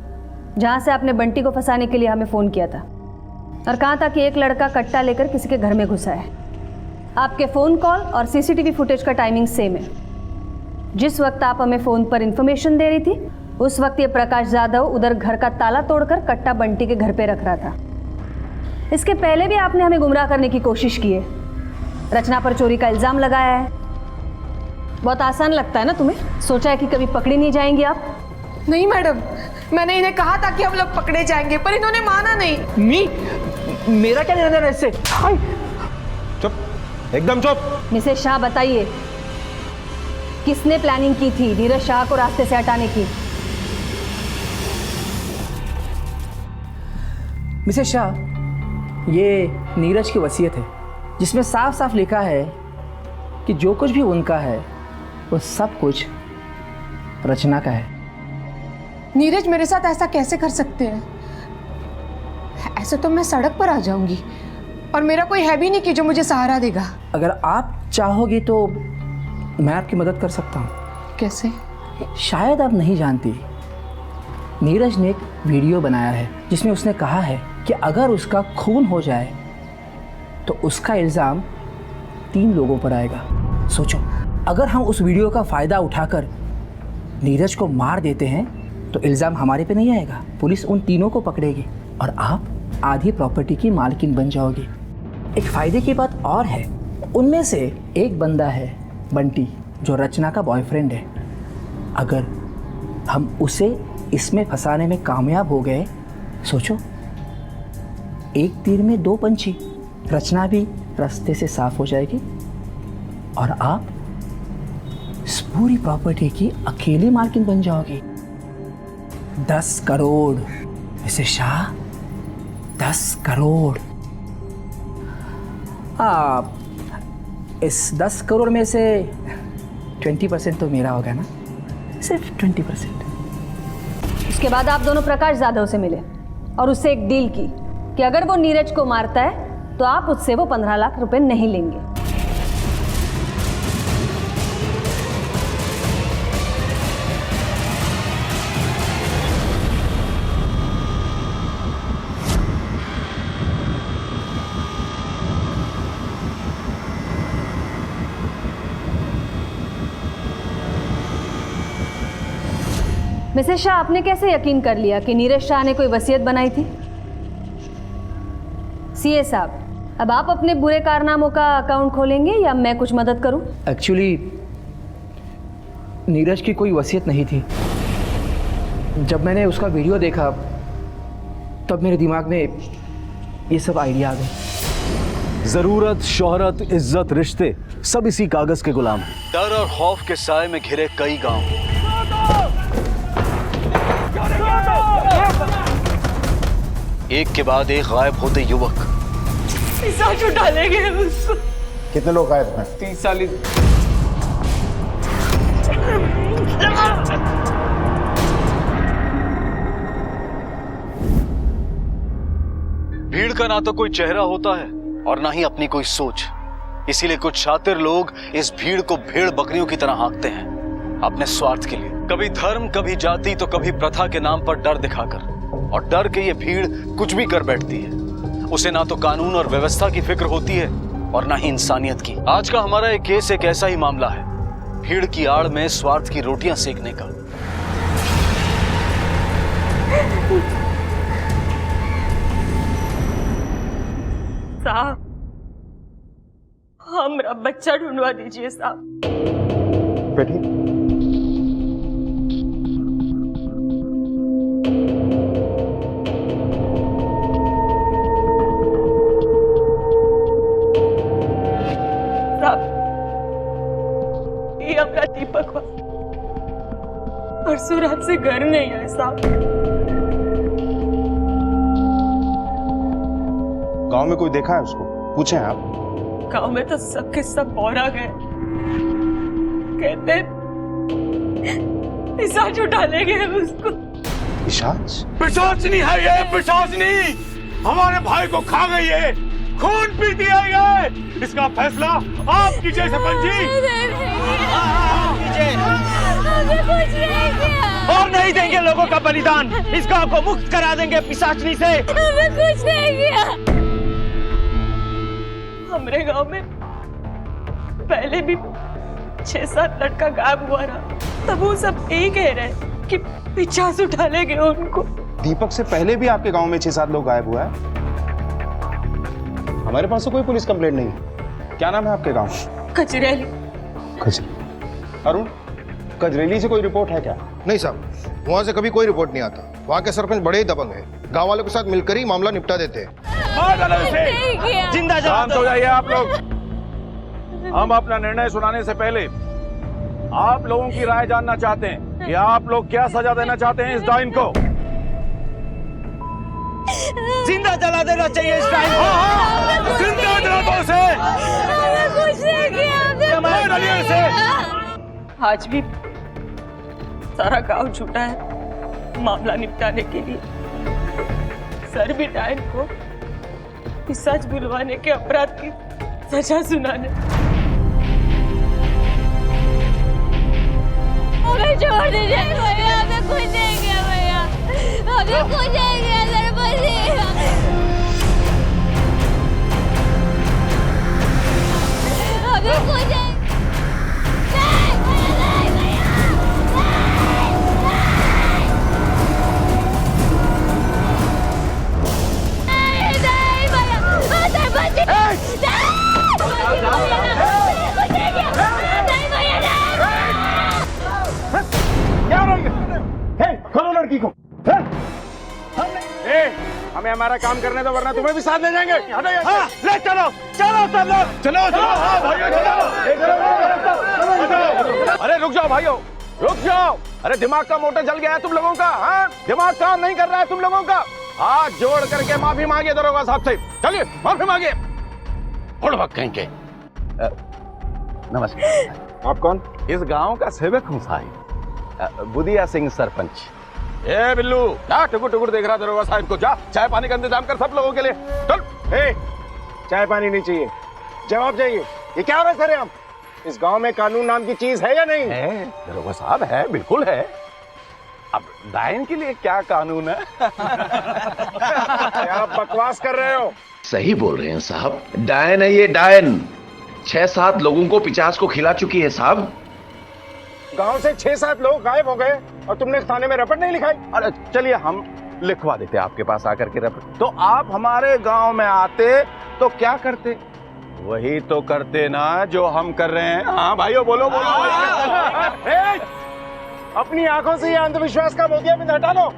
जहां से आपने बंटी को फंसाने के लिए हमें फोन किया था और कहा था कि एक लड़का कट्टा लेकर किसी के घर में घुसा है। आपके फ़ोन कॉल और सीसीटीवी फुटेज का टाइमिंग सेम है। जिस वक्त आप हमें फ़ोन पर इंफॉर्मेशन दे रही थी, उस वक्त ये प्रकाश जाधव उधर घर का ताला तोड़कर कट्टा बंटी के घर पे रख रहा था। इसके पहले भी आपने हमें गुमराह करने की कोशिश की है, रचना पर चोरी का इल्ज़ाम लगाया है। बहुत आसान लगता है ना तुम्हें? सोचा है कि कभी पकड़ी नहीं जाएंगी आप? नहीं मैडम, मैंने इन्हें कहा था कि हम लोग पकड़े जाएंगे, पर इन्होंने माना नहीं। मेरा क्या लेना देना इससे? चुप, एकदम चुप। मिसेस शाह, बताइए किसने प्लानिंग की थी नीरज शाह को रास्ते से हटाने की? मिसेस शाह, ये नीरज की वसीयत है जिसमें साफ साफ लिखा है कि जो कुछ भी उनका है वो सब कुछ रचना का है। नीरज मेरे साथ ऐसा कैसे कर सकते हैं? ऐसे तो मैं सड़क पर आ जाऊंगी और मेरा कोई है भी नहीं कि जो मुझे सहारा देगा। अगर आप चाहोगी तो मैं आपकी मदद कर सकता हूँ। कैसे? शायद आप नहीं जानती, नीरज ने एक वीडियो बनाया है जिसमें उसने कहा है कि अगर उसका खून हो जाए तो उसका इल्ज़ाम 3 लोगों पर आएगा। सोचो, अगर हम उस वीडियो का फ़ायदा उठाकर नीरज को मार देते हैं तो इल्ज़ाम हमारे पे नहीं आएगा, पुलिस उन तीनों को पकड़ेगी और आप आधी प्रॉपर्टी की मालकिन बन जाओगी। एक फ़ायदे की बात और है, उनमें से एक बंदा है बंटी, जो रचना का बॉयफ्रेंड है। अगर हम उसे इसमें फंसाने में कामयाब हो गए, सोचो, एक तीर में 2 पंछी, रचना भी रास्ते से साफ हो जाएगी और आप इस पूरी प्रॉपर्टी की अकेली मालकिन बन जाओगी। 10 करोड़ मिसेस शाह, 10 करोड़। आप इस 10 करोड़ में से 20% तो मेरा होगा ना, सिर्फ 20%। उसके बाद आप दोनों प्रकाश जाधव से मिले और उससे एक डील की कि अगर वो नीरज को मारता है तो आप उससे वो 15 लाख रुपए नहीं लेंगे। मिसेस शाह, आपने कैसे यकीन कर लिया कि नीरज शाह ने कोई वसीयत बनाई थी? सीए साहब, अब आप अपने बुरे कारनामों का अकाउंट खोलेंगे या मैं कुछ मदद करूं? एक्चुअली नीरज की कोई वसीयत नहीं थी। जब मैंने उसका वीडियो देखा तब मेरे दिमाग में ये सब आइडिया आ गए। जरूरत, शोहरत, इज्जत, रिश्ते सब इसी कागज के गुलाम हैं। डर और खौफ के साए में घिरे कई गांव, एक के बाद एक गायब होते युवक। डालेंगे उसको। कितने लोग गायब हैं? 30 40। भीड़ का ना तो कोई चेहरा होता है और ना ही अपनी कोई सोच। इसीलिए कुछ शातिर लोग इस भीड़ को भेड़ बकरियों की तरह हाँकते हैं अपने स्वार्थ के लिए। कभी धर्म, कभी जाति, तो कभी प्रथा के नाम पर डर दिखाकर। और डर के ये भीड़ कुछ भी कर बैठती है। उसे ना तो कानून और व्यवस्था की फिक्र होती है और ना ही इंसानियत की। आज का हमारा एक केस एक ऐसा ही मामला है, भीड़ की आड़ में स्वार्थ की रोटियां सेकने का। साहब, हमारा बच्चा ढूंढवा दीजिए साहब। बैठिए। ये हमारा दीपक हुआ, परसों रात से घर नहीं है साहब। गांव में कोई देखा है उसको? पूछे हैं आप? गांव में तो सबके सब बौरा गए, कहते पिशाच उठा ले गए उसको। पिशाच? पिशाच नहीं है ये, पिशाच नहीं। हमारे भाई को खा गई है, खून पी दिया है। इसका फैसला आप कीजिए सरपंच जी। और नहीं देंगे लोगों का बलिदान, इस गांव को मुक्त करा देंगे पिशाचनी से। हमें कुछ नहीं किया। हमारे गांव में पहले भी 6-7 लड़का गायब हुआ रहा, तब वो सब यही कह रहे कि पिशाच उठा ले गए उनको। दीपक से पहले भी आपके गांव में 6-7 लोग गायब हुआ है। हमारे पास तो कोई पुलिस कंप्लेंट नहीं है। क्या नाम है आपके गांव? कचरेली। अरुण, कजरेली से कोई रिपोर्ट है क्या? नहीं साहब, वहाँ से कभी कोई रिपोर्ट नहीं आता। वहाँ के सरपंच बड़े ही दबंग हैं, गांव वालों के साथ मिलकर ही मामला निपटा देते हैं। जिंदा शांत हो जाइए आप लोग। हम अपना निर्णय सुनाने से पहले आप लोगों की राय जानना चाहते हैं कि आप लोग क्या सजा देना चाहते हैं इस डाइन को। जिंदा जला देना चाहिए इस डाइन को। जिंदा जला दो उसे। कुछ नहीं किया। आज भी सारा गांव छूटा है मामला निपटाने के लिए। सर भी डाइन को पिशाच बुलवाने के अपराध की सजा सुनाने। हमें छोड़ दीजिए भैया, हमें कुछ नहीं किया भैया, हमें कुछ नहीं किया सरपंच जी। हमें कुछ नहीं। खोलो लड़की को। हमें हमारा काम करने दो, वरना तुम्हें भी साथ ले जाएंगे। ले चलो चलो सब लोग, चलो चलो भाइयों चलो। अरे रुक जाओ भाइयों, रुक जाओ। अरे दिमाग का मोटर जल गया है तुम लोगों का। हाँ, दिमाग काम नहीं कर रहा है तुम लोगों का। हाथ जोड़ करके माफी मांगिए दरोगा साहब से। चलिए माफी मांगिए। कहेंगे। नमस्कार। आप कौन? इस गांव का सेवक हूँ साहिब, बुदिया सिंह सरपंच। ए बिल्लू, जा टुकुर टुकुर देख रहा दरोगा साहब को। जा चाय पानी का इंतजाम कर सब लोगों के लिए। चल। चाय पानी नहीं चाहिए, जवाब चाहिए। ये क्या हो रहा है सर? हम इस गांव में कानून नाम की चीज है या नहीं? है दरोगा साहब, है, बिल्कुल है। अब डायन के लिए क्या कानून है? आप बकवास कर रहे हो। सही बोल रहे हैं साहब, डायन है ये, डायन। 6-7 लोगों को पिशाच को खिला चुकी है साहब। गांव से 6-7 लोग गायब हो गए और तुमने थाने में रिपोर्ट नहीं लिखाई। अरे चलिए हम लिखवा देते आपके पास आकर के रिपोर्ट। तो आप हमारे गांव में आते तो क्या करते? वही तो करते ना जो हम कर रहे हैं। हाँ भाइयों बोलो बोलो। अपनी आंखों से ये अंधविश्वास का मोतियाबिंद हटा लो।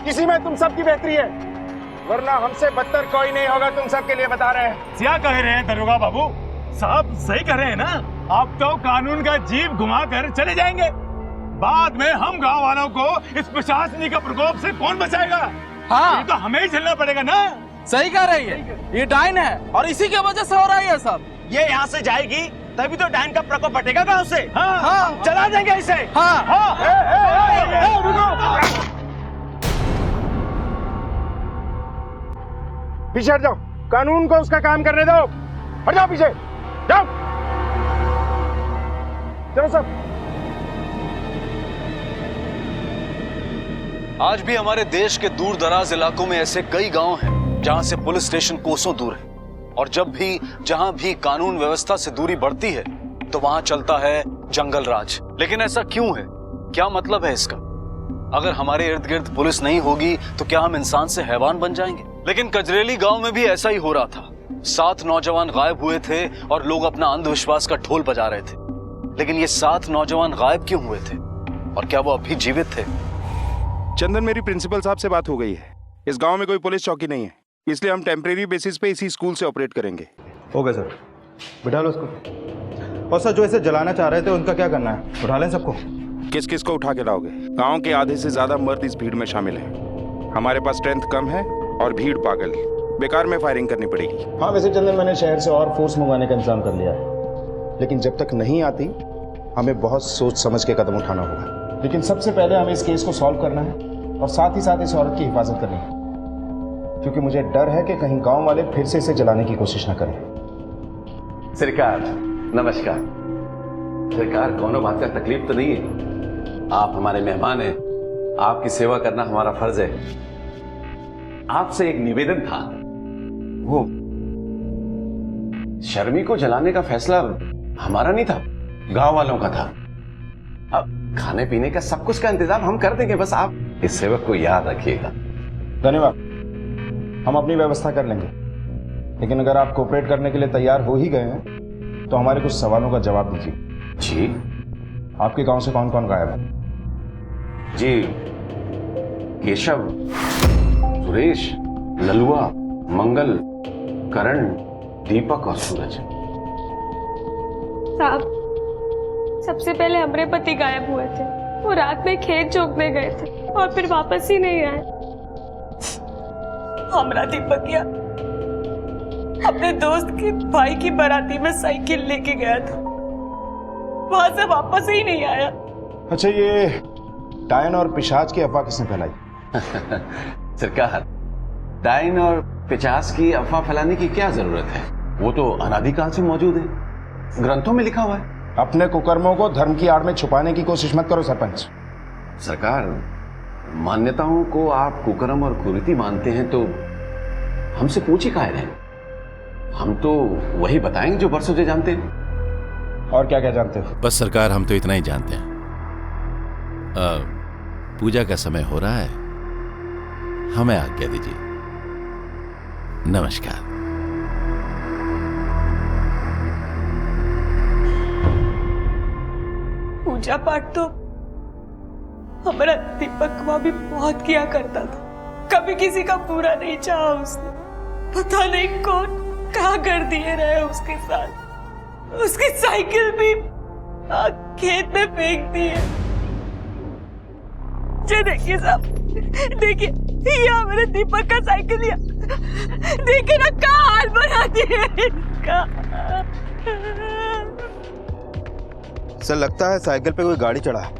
किसी में तुम सबकी बेहतरी है, वरना हमसे बदतर कोई नहीं होगा। तुम सबके लिए बता रहे हैं। क्या कह रहे हैं दरोगा बाबू साहब? सही कह रहे हैं ना? आप तो कानून का जीप घुमा कर चले जाएंगे, बाद में हम गांव वालों को इस पिशाचनी का प्रकोप से कौन बचाएगा? हाँ ये तो हमें ही झेलना पड़ेगा ना। सही कह रही है, ये डाइन है और इसी की वजह से हो रहा है सब। ये यहाँ से जाएगी तभी तो डाइन का प्रकोप हटेगा गांव से। हाँ। चला देंगे इसे। हाँ। पीछे हट जाओ, कानून को उसका काम करने दो। हट जाओ पीछे, जाओ। चलो सब। आज भी हमारे देश के दूर दराज इलाकों में ऐसे कई गांव हैं जहां से पुलिस स्टेशन कोसों दूर है, और जब भी जहां भी कानून व्यवस्था से दूरी बढ़ती है तो वहां चलता है जंगल राज। लेकिन ऐसा क्यों है? क्या मतलब है इसका? अगर हमारे इर्द गिर्द पुलिस नहीं होगी तो क्या हम इंसान से हैवान बन जाएंगे? लेकिन कजरेली गांव में भी ऐसा ही हो रहा था। 7 नौजवान गायब हुए थे और लोग अपना अंधविश्वास का ढोल बजा रहे थे। लेकिन ये 7 नौजवान गायब क्यों हुए थे और क्या वो अभी जीवित थे? चंदन, मेरी प्रिंसिपल साहब से बात हो गई है। इस गांव में कोई पुलिस चौकी नहीं है, इसलिए हम टेम्परेरी बेसिस पे इसी स्कूल से ऑपरेट करेंगे। हो गया सर, बिठा लो उसको। और सर जो इसे जलाना चाह रहे थे उनका क्या करना है? उठा लें सबको? किस किस को उठा के लाओगे? गांव के आधे से ज्यादा मर्द इस भीड़ में शामिल हैं। हमारे पास स्ट्रेंथ कम है और भीड़ पागल। बेकार में फायरिंग करनी पड़ेगी। हाँ वैसे चंदन, मैंने शहर से और फोर्स मंगवाने का इंतजाम कर लिया है, लेकिन जब तक नहीं आती हमें बहुत सोच समझ के कदम उठाना होगा। लेकिन सबसे पहले हमें इस केस को सॉल्व करना है और साथ ही साथ इस औरत की हिफाजत करनी है, क्योंकि मुझे डर है कि कहीं गांव वाले फिर से इसे जलाने की कोशिश न करें। सरकार नमस्कार। सरकार कोनो बात का तकलीफ तो नहीं है? आप हमारे मेहमान हैं, आपकी सेवा करना हमारा फर्ज है। आपसे एक निवेदन था, वो शर्मी को जलाने का फैसला हमारा नहीं था, गांव वालों का था। अब खाने पीने का सब कुछ का इंतजाम हम कर देंगे, बस आप इस सेवक को याद रखिएगा। धन्यवाद, हम अपनी व्यवस्था कर लेंगे। लेकिन अगर आप कोऑपरेट करने के लिए तैयार हो ही गए हैं तो हमारे कुछ सवालों का जवाब दीजिए। जी। आपके गांव से कौन कौन गायब है? जी, केशव, सुरेश, ललुआ, मंगल, करण, दीपक और सूरज। साहब, सबसे पहले हमारे पति गायब हुए थे। वो रात में खेत जोतने गए थे और फिर वापस ही नहीं आए। हमारा दीपकिया अपने दोस्त के भाई की बाराती में साइकिल लेके गया था, वहां से वापस ही नहीं आया। अच्छा, ये डायन और पिशाच की अफवाह किसने फैलाई? सरकार, डायन और पिशाच की अफवाह फैलाने की क्या जरूरत है? वो तो अनादिकाल से मौजूद है, ग्रंथों में लिखा हुआ है। अपने कुकर्मों को धर्म की आड़ में छुपाने की कोशिश मत करो सरपंच। सरकार, मान्यताओं को आप कुकर्म और कुरीति मानते हैं तो हमसे पूछे काहे रहे? हम तो वही बताएंगे जो बरसों से जानते हैं। और क्या क्या जानते हो? बस सरकार, हम तो इतना ही जानते हैं। पूजा का समय हो रहा है, हमें आज्ञा दीजिए। नमस्कार। पूजा पाठ तो हमारा दीपक वहां भी बहुत किया करता था, कभी किसी का बुरा नहीं चाहा उसने। पता नहीं कौन क्या कर दिए रहे उसके साथ। उसकी साइकिल भी खेत में फेंक दी है। ये देखिए साहब, देखिए ये हमारे दीपक का साइकिल, देखिए ना क्या हाल बना दिए इसका। सर, लगता है साइकिल पे कोई गाड़ी चढ़ा है।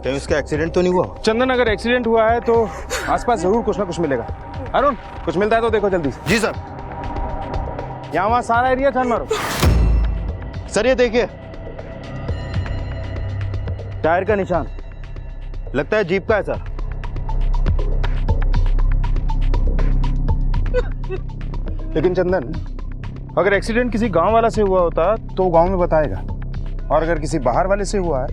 कहीं उसका एक्सीडेंट तो नहीं हुआ? चंदन, अगर एक्सीडेंट हुआ है तो आसपास जरूर कुछ ना कुछ मिलेगा। अरुण, कुछ मिलता है तो देखो जल्दी से। जी सर। यहाँ वहाँ सारा एरिया छान मारो। सर ये देखिए, टायर का निशान, लगता है जीप का है सर। लेकिन चंदन, अगर एक्सीडेंट किसी गांव वाला से हुआ होता तो गांव में बताएगा, और अगर किसी बाहर वाले से हुआ है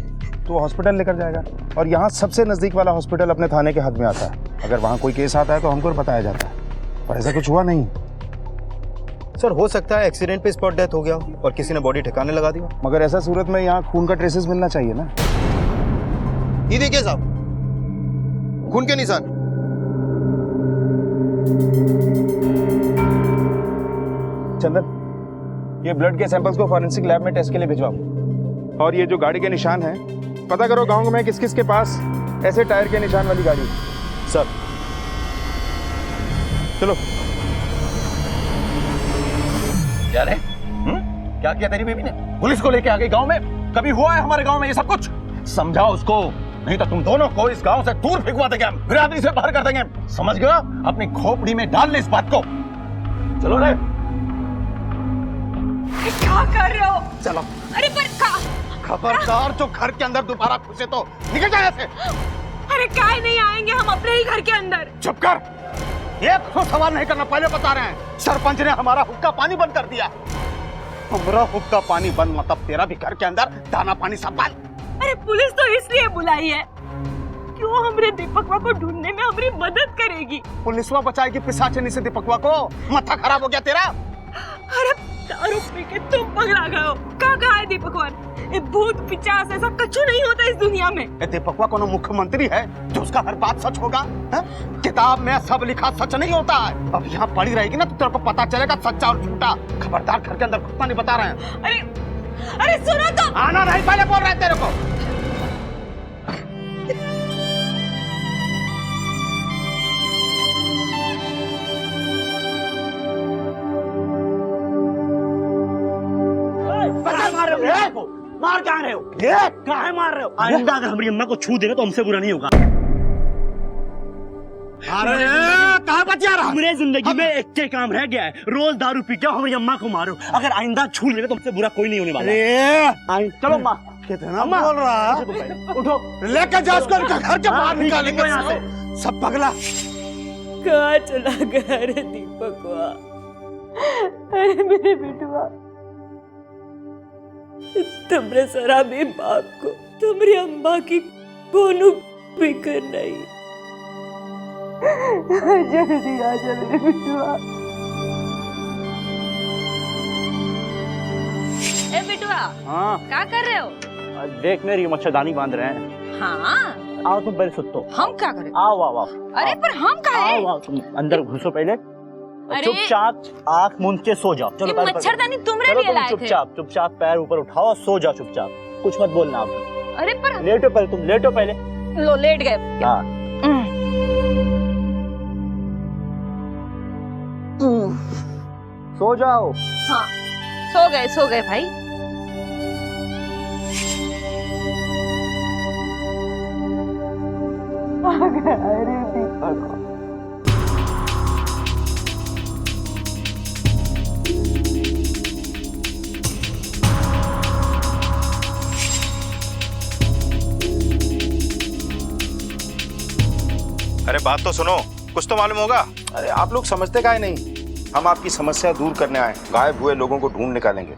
तो वो हॉस्पिटल लेकर जाएगा। और यहाँ सबसे नज़दीक वाला हॉस्पिटल अपने थाने के हद में आता है। अगर वहाँ कोई केस आता है तो हमको बताया जाता है, पर ऐसा कुछ हुआ नहीं। सर हो सकता है एक्सीडेंट पे स्पॉट डेथ हो गया हो और किसी ने बॉडी ठिकाने लगा दी हो। मगर ऐसा सूरत में यहाँ खून का ट्रेसेस मिलना चाहिए ना। ये देखिए साहब, खून के निशान। चंदन, ये ब्लड के सैंपल्स को फॉरेंसिक लैब में टेस्ट के लिए भिजवाओ। और ये जो गाड़ी के निशान हैं, पता करो गांव में किस किस के पास ऐसे टायर के निशान वाली गाड़ी है। सर चलो। क्या रे? क्या किया तेरी बीवी ने? पुलिस को लेके आ गई गांव में? कभी हुआ है हमारे गांव में ये सब कुछ? समझाओ उसको, नहीं तो तुम दोनों को इस गांव से दूर फेंकवा देंगे, हम बिरादरी से बाहर कर देंगे। समझ गया? अपनी खोपड़ी में डाल ले इस बात को। चलो रे। क्या कर रहे हो? चलो। अरे पर खबरदार, जो घर के अंदर दोबारा घुसे तो निकल जाए ऐसे। अरे काय नहीं आएंगे हम अपने ही घर के अंदर। चुप कर, एक तो सवाल नहीं करना, पहले बता रहे हैं। सरपंच ने हमारा हुक्का पानी बंद कर दिया। हमारा हुक्का पानी बंद मतलब तेरा भी घर के अंदर दाना पानी सब बंद। अरे पुलिस तो इसलिए बुलाई है क्यों हमरे दीपकवा को ढूंढने में हमारी मदद करेगी। पुलिसवा बचाएगी पिशाचनी से दीपकवा को। माथा खराब हो गया तेरा। अरे दारू पी के तुम पगला गए हो। कहाँ है दीपकवा? ये भूत पिचास ऐसा कछु नहीं होता इस दुनिया में। दीपकवा कोनो मुख्यमंत्री है जो उसका हर बात सच होगा? किताब में सब लिखा सच नहीं होता है। अब यहाँ पड़ी रहेगी ना तो तेरे को पता चलेगा सच्चा और झूठा। खबरदार, घर के अंदर घुसना नहीं बता रहे हैं। अरे सुनो तो। आना नहीं, पहले बोल रहे हैं तेरे को। मार कहाँ रहे हो? कहाँ मार रहे हो? आइंदा अगर हमारी अम्मा को छू देना तो हमसे बुरा नहीं होगा। अरे कहाँ बचा रहा? मेरे जिंदगी में एक के काम रह गया है, रोज दारू पी के हमारी अम्मा को मारो। अगर आइंदा छू लेना तो हमसे बुरा कोई नहीं होने वाला। चलो माँ। कितना बोल रहा है? उठो, लेकर जाओ उसको, घर के बाहर निकालेंगे यहाँ से। सब पगला। कहाँ चला गया रे दीपकवा? अरे मेरे बेटुआ, तुमरे शराबी बाप को तुम्हारी अम्मा की कोनो फिक्र नहीं। जल्दी आ जा मेरे बेटुआ। ए बेटुआ, हाँ क्या कर रहे हो? देख मेरी मच्छरदानी बांध रहे हैं। हाँ आओ तुम पहले सुतो। हम क्या करें? आओ आओ आओ। अरे पर हम कहाँ हैं? आओ तुम अंदर घुसो पहले। अरे चुपचाप आंख मूंद के सो जाओ। चलो मच्छरदानी तुमरे लिए लाए थे। चुपचाप पैर ऊपर उठाओ और सो जाओ चुपचाप, कुछ मत बोलना आप। अरे पर लेटो पहले, तुम लेटो पहले। लो लेट गए। हाँ सो जाओ। हाँ सो गए भाई। अरे दीपक, अरे बात तो सुनो, कुछ तो मालूम होगा। अरे आप लोग समझते काहे नहीं? हम आपकी समस्या दूर करने आए, गायब हुए लोगों को ढूंढ निकालेंगे।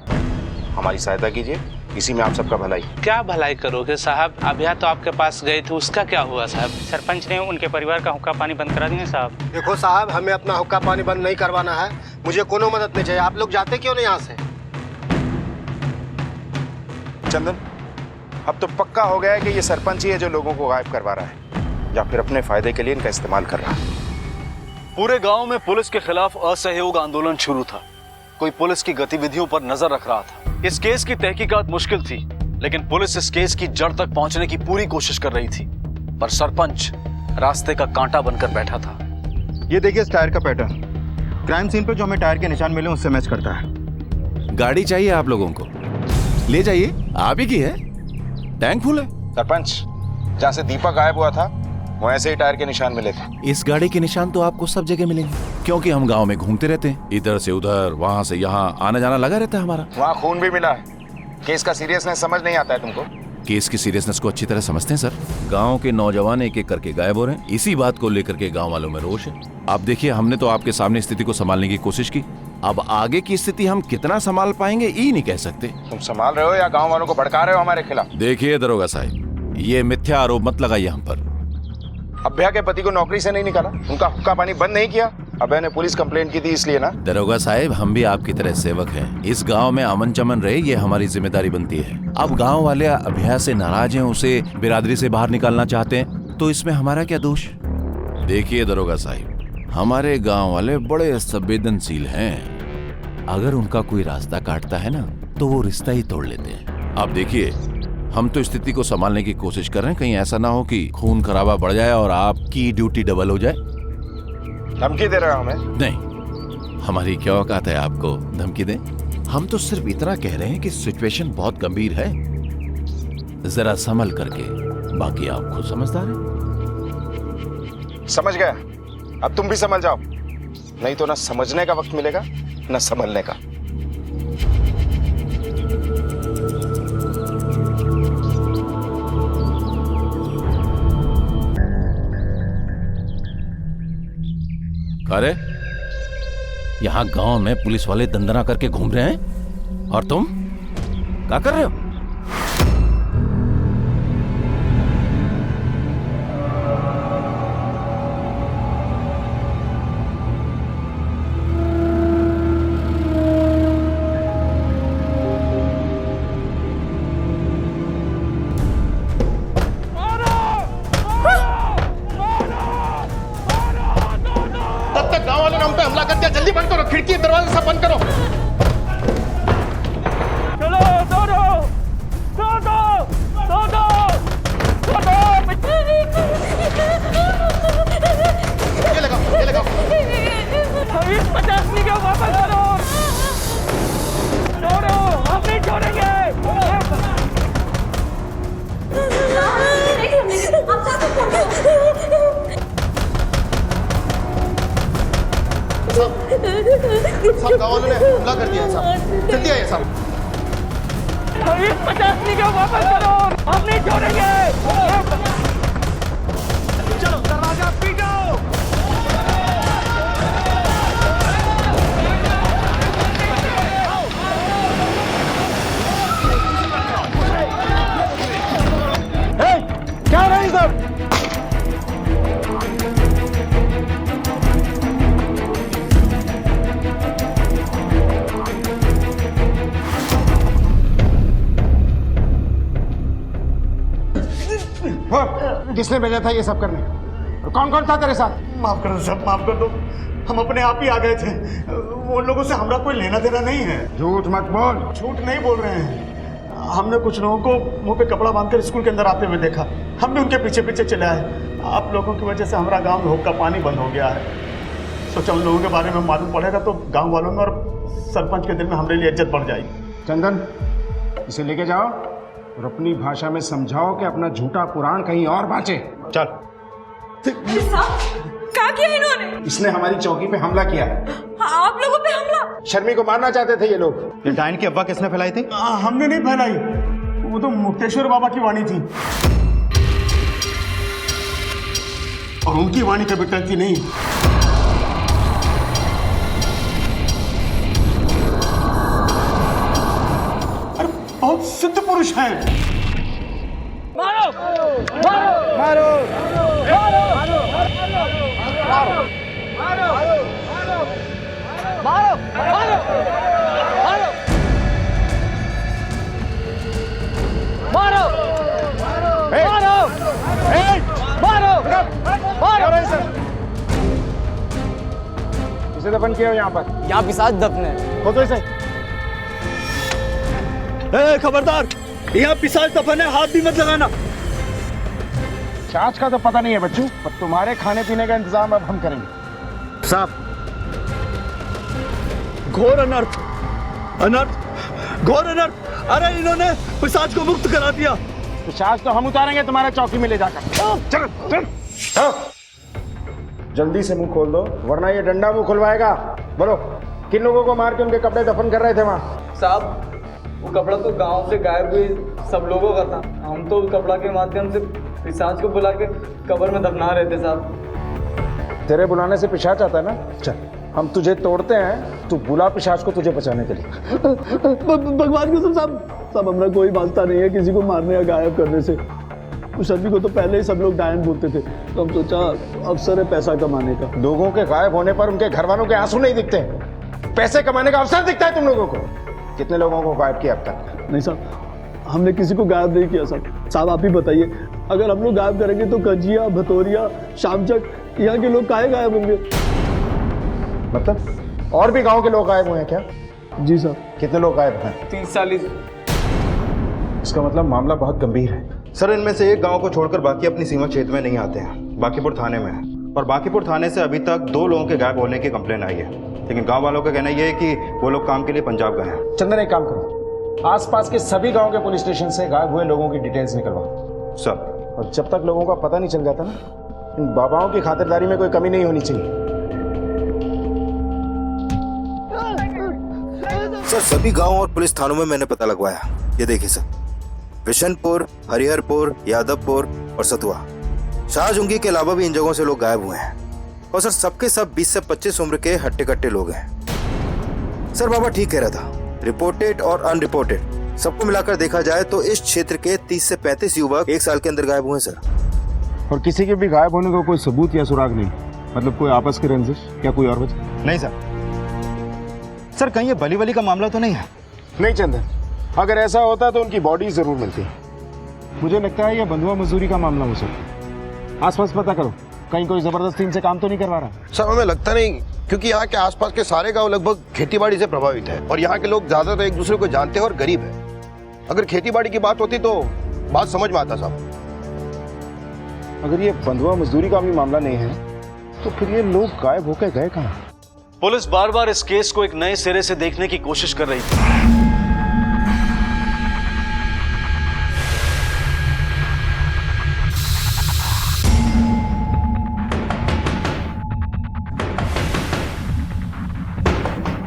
हमारी सहायता कीजिए, इसी में आप सबका भलाई। क्या भलाई करोगे साहब? अभिया तो आपके पास गए थे, उसका क्या हुआ साहब? सरपंच ने उनके परिवार का हुक्का पानी बंद करा दिया साहब। देखो साहब, हमें अपना हुक्का पानी बंद नहीं करवाना है। मुझे कोनो मदद नहीं चाहिए। आप लोग जाते क्यों नहीं यहाँ से? चंदन, अब तो पक्का हो गया है कि ये सरपंच ही है जो लोगों को गायब करवा रहा है या फिर अपने फायदे के लिए इनका इस्तेमाल कर रहा है। पूरे गांव में पुलिस के खिलाफ असहयोग आंदोलन शुरू था। कोई पुलिस की गतिविधियों पर नजर रख रहा था। इस केस की तहकीकात मुश्किल थी, लेकिन पुलिस इस केस की जड़ तक पहुंचने की पूरी कोशिश कर रही थी, पर सरपंच रास्ते का कांटा बनकर बैठा था। ये देखिए इस टायर का पैटर्न, क्राइम सीन पे जो हमें टायर के निशान मिले उससे मैच करता है। गाड़ी चाहिए आप लोगों को? ले जाइए, आप ही की है, टैंक फुल है। सरपंच, जहाँ से दीपक गायब हुआ था वो ऐसे ही टायर के निशान मिले थे। इस गाड़ी के निशान तो आपको सब जगह मिलेंगे, क्योंकि हम गांव में घूमते रहते हैं, इधर से उधर, वहां से यहाँ, आना जाना लगा रहता है हमारा। वहाँ खून भी मिला है। केस का सीरियसनेस समझ नहीं आता है तुमको? केस की सीरियसनेस को अच्छी तरह समझते हैं सर। गांव के नौजवान एक एक करके गायब हो रहे हैं, इसी बात को लेकर के गांव वालों में रोष है। आप देखिए, हमने तो आपके सामने स्थिति को संभालने की कोशिश की, अब आगे की स्थिति हम कितना संभाल पाएंगे ये नहीं कह सकते। तुम संभाल रहे हो या गांव वालों को भड़का रहे हो हमारे खिलाफ? देखिए दरोगा साहब, ये मिथ्या आरोप मत लगाइए हम पर। अभ्या के पति को नौकरी से नहीं निकाला, उनका हुक्का पानी बंद नहीं किया। अभय ने पुलिस कंप्लेंट की थी इसलिए ना। दरोगा साहब, हम भी आपकी तरह सेवक हैं। इस गांव में अमन चमन रहे, ये हमारी जिम्मेदारी बनती है। अब गांव वाले अभ्या से नाराज हैं, उसे बिरादरी से बाहर निकालना चाहते हैं, तो इसमें हमारा क्या दोष? देखिए दरोगा साहब, हमारे गांव वाले बड़े संवेदनशील हैं। अगर उनका कोई रास्ता काटता है ना, तो वो रिश्ता ही तोड़ लेते हैं। आप देखिए, हम तो स्थिति को संभालने की कोशिश कर रहे हैं, कहीं ऐसा ना हो कि खून खराबा बढ़ जाए और आपकी ड्यूटी डबल हो जाए। धमकी दे रहा हूं मैं? नहीं, हमारी क्या औकात है आपको धमकी दें? हम तो सिर्फ इतना कह रहे हैं कि सिचुएशन बहुत गंभीर है, जरा संभल करके, बाकी आप खुद समझदार हैं। समझ गया, अब तुम भी समझ जाओ, नहीं तो ना समझने का वक्त मिलेगा ना संभलने का। अरे यहाँ गांव में पुलिस वाले दंदना करके घूम रहे हैं और तुम क्या कर रहे हो? जल्दी बंद करो, खिड़की दरवाजे सब बंद करो। चलो दो दो दो दो दो दो दो दो। ये लगाओ, ये लगाओ। 50 का वापस करो। छोड़ो, हम नहीं छोड़ेंगे। सब गाँव वालों ने हमला कर दिया है साहब, जल्दी आइए साहब। 50 का वापस करो, हम नहीं छोड़ेंगे। चलो दरवाजा पीटो। क्या रहे सब? किसने भेजा था ये सब करने? कौन कौन था तेरे साथ? माफ कर दो साहब, माफ कर दो। हम अपने आप ही आ गए थे, वो लोगों से हमारा कोई लेना देना नहीं है। झूठ मत बोल। झूठ नहीं बोल रहे हैं। हमने कुछ लोगों को मुंह पे कपड़ा बांधकर स्कूल के अंदर आते हुए देखा, हम भी उनके पीछे पीछे चले आए। आप लोगों की वजह से हमारा गाँव में हुक्का पानी बंद हो गया है। सोचा उन लोगों के बारे में मालूम पड़ेगा तो गाँव वालों में और सरपंच के दिल में हमारे लिए इज्जत बढ़ जाएगी। चंदन, इसे लेके जाओ और अपनी भाषा में समझाओ कि अपना झूठा पुराण कहीं और बांचे। चल। क्या किया इन्होंने? इसने हमारी चौकी पे हमला किया। आप लोगों पे हमला? शर्मी को मारना चाहते थे ये लोग। ये डायन की अफवाह किसने फैलाई थी? हमने नहीं फैलाई, वो तो मुक्तेश्वर बाबा की वाणी थी और उनकी वाणी कभी टलती नहीं। अरे बहुत सिद्ध पुरुष हैं। मारो मारो मारो मारो मारो मारो मारो मारो मारो मारो मारो। इसे दफन किया यहाँ पर? यहाँ पिशाच दफन है। खोदो इसे। खबरदार, यहाँ पिशाच दफन है, हाथ भी मत लगाना। छाछ का तो पता नहीं है बच्चू, पर तुम्हारे खाने पीने का इंतजाम अब हम करेंगे। साहब, घोर अनर्थ, अनर्थ, घोर अनर्थ। अरे इन्होंने पिशाच को मुक्त करा दिया। पिशाच तो हम उतारेंगे तुम्हारे चौकी में ले जाकर। चल चल। जल्दी से मुंह खोल दो, वरना ये डंडा मुंह खुलवाएगा। बोलो, किन लोगों को मार के उनके कपड़े दफन कर रहे थे वहाँ? साहब, वो कपड़ा तो गांव से गायब हुए सब लोगों का था। हम तो उस कपड़ा के माध्यम से पिशाच को बुला के कब्र में दफना रहे थे साहब। तेरे बुलाने से पिशाच आता है ना? चल, हम तुझे तोड़ते हैं, तू बुला पिशाच को तुझे बचाने के लिए। भगवान कसम साहब, सब हमारा कोई वास्ता नहीं है किसी को मारने या गायब करने से। उस आदमी को तो पहले ही सब लोग डायन बोलते थे, तो हम सोचा अवसर है पैसा कमाने का। लोगों के गायब होने पर उनके घर वालों के आंसू नहीं दिखते, पैसे कमाने का अवसर दिखता है तुम लोगों को। कितने लोगों को गायब किया अब तक? नहीं साहब, हमने किसी को गायब नहीं किया साहब। आप ही बताइए, अगर हम लोग गायब करेंगे तो कजिया, भतौरिया, शामचक, यहाँ के लोग काहे गायब होंगे? मतलब और भी गांव के लोग गायब हुए हैं क्या? जी साहब। कितने लोग गायब हैं? 30-40। इसका मतलब मामला बहुत गंभीर है। सर, इनमें से एक गांव को छोड़कर बाकी अपनी सीमा क्षेत्र में नहीं आते हैं, बाकीपुर थाने में है। और बाकीपुर थाने से अभी तक 2 लोगों के गायब होने की कंप्लेन आई है, लेकिन गांव वालों का कहना यह है कि वो लोग काम के लिए पंजाब गए हैं। चंदन, एक काम करो, आसपास के सभी गांव के पुलिस स्टेशन से गायब हुए लोगों की डिटेल्स निकलवाओ। सर। और जब तक लोगों का पता नहीं चल जाता ना, इन बाबाओं की खातिरदारी में कोई कमी नहीं होनी चाहिए। सर, सभी गांव और पुलिस थानों में मैंने पता लगवाया। ये देखिए सर, विशनपुर, हरिहरपुर, यादवपुर और सतुआ, शाहजूंगी के अलावा भी इन जगहों से लोग गायब हुए हैं। और सर, सबके सब 20 से 25 उम्र के हट्टे कट्टे लोग हैं। सर, बाबा ठीक कह रहा था, रिपोर्टेड और अनरिपोर्टेड सबको मिलाकर देखा जाए तो इस क्षेत्र के 30 से 35 युवक 1 साल के अंदर गायब हुए सर। और किसी के भी गायब होने का कोई सबूत या सुराग नहीं, मतलब कोई आपस की रंजिश या कोई और वजह? नहीं सर। सर, कहीं ये बली वली का मामला तो नहीं है? नहीं चंदन, अगर ऐसा होता तो उनकी बॉडी जरूर मिलती। मुझे लगता है यह बंधुआ मजदूरी का मामला हो सकता। आसपास पता करो, कहीं कोई जबरदस्ती इनसे काम तो नहीं करवा रहा। सर, हमें लगता नहीं, क्योंकि यहाँ के आसपास के सारे गांव लगभग खेतीबाड़ी से प्रभावित है और यहाँ के लोग ज्यादातर एक दूसरे को जानते हैं और गरीब है। अगर खेतीबाड़ी की बात होती तो बात समझ में आता साहब। अगर ये बंधुआ मजदूरी का भी मामला नहीं है तो फिर ये लोग गायब होकर गए कहाँ? पुलिस बार बार इस केस को एक नए सिरे से देखने की कोशिश कर रही थी।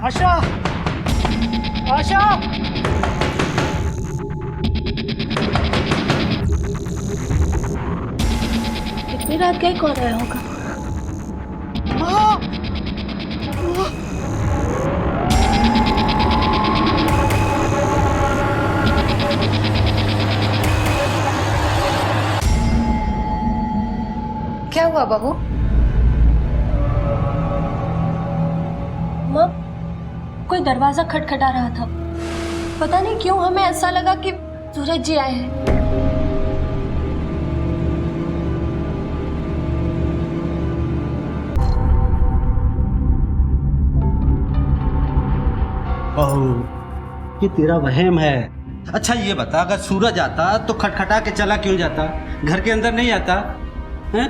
आशा, आशा, इतनी रात गए कौन आया होगा? क्या हुआ बहू? माँ, कोई दरवाजा खटखटा रहा था। पता नहीं क्यों हमें ऐसा लगा कि सूरज जी आए हैं। बहू, ये तेरा वहम है। अच्छा ये बता, अगर सूरज आता तो खटखटा के चला क्यों जाता? घर के अंदर नहीं आता हैं?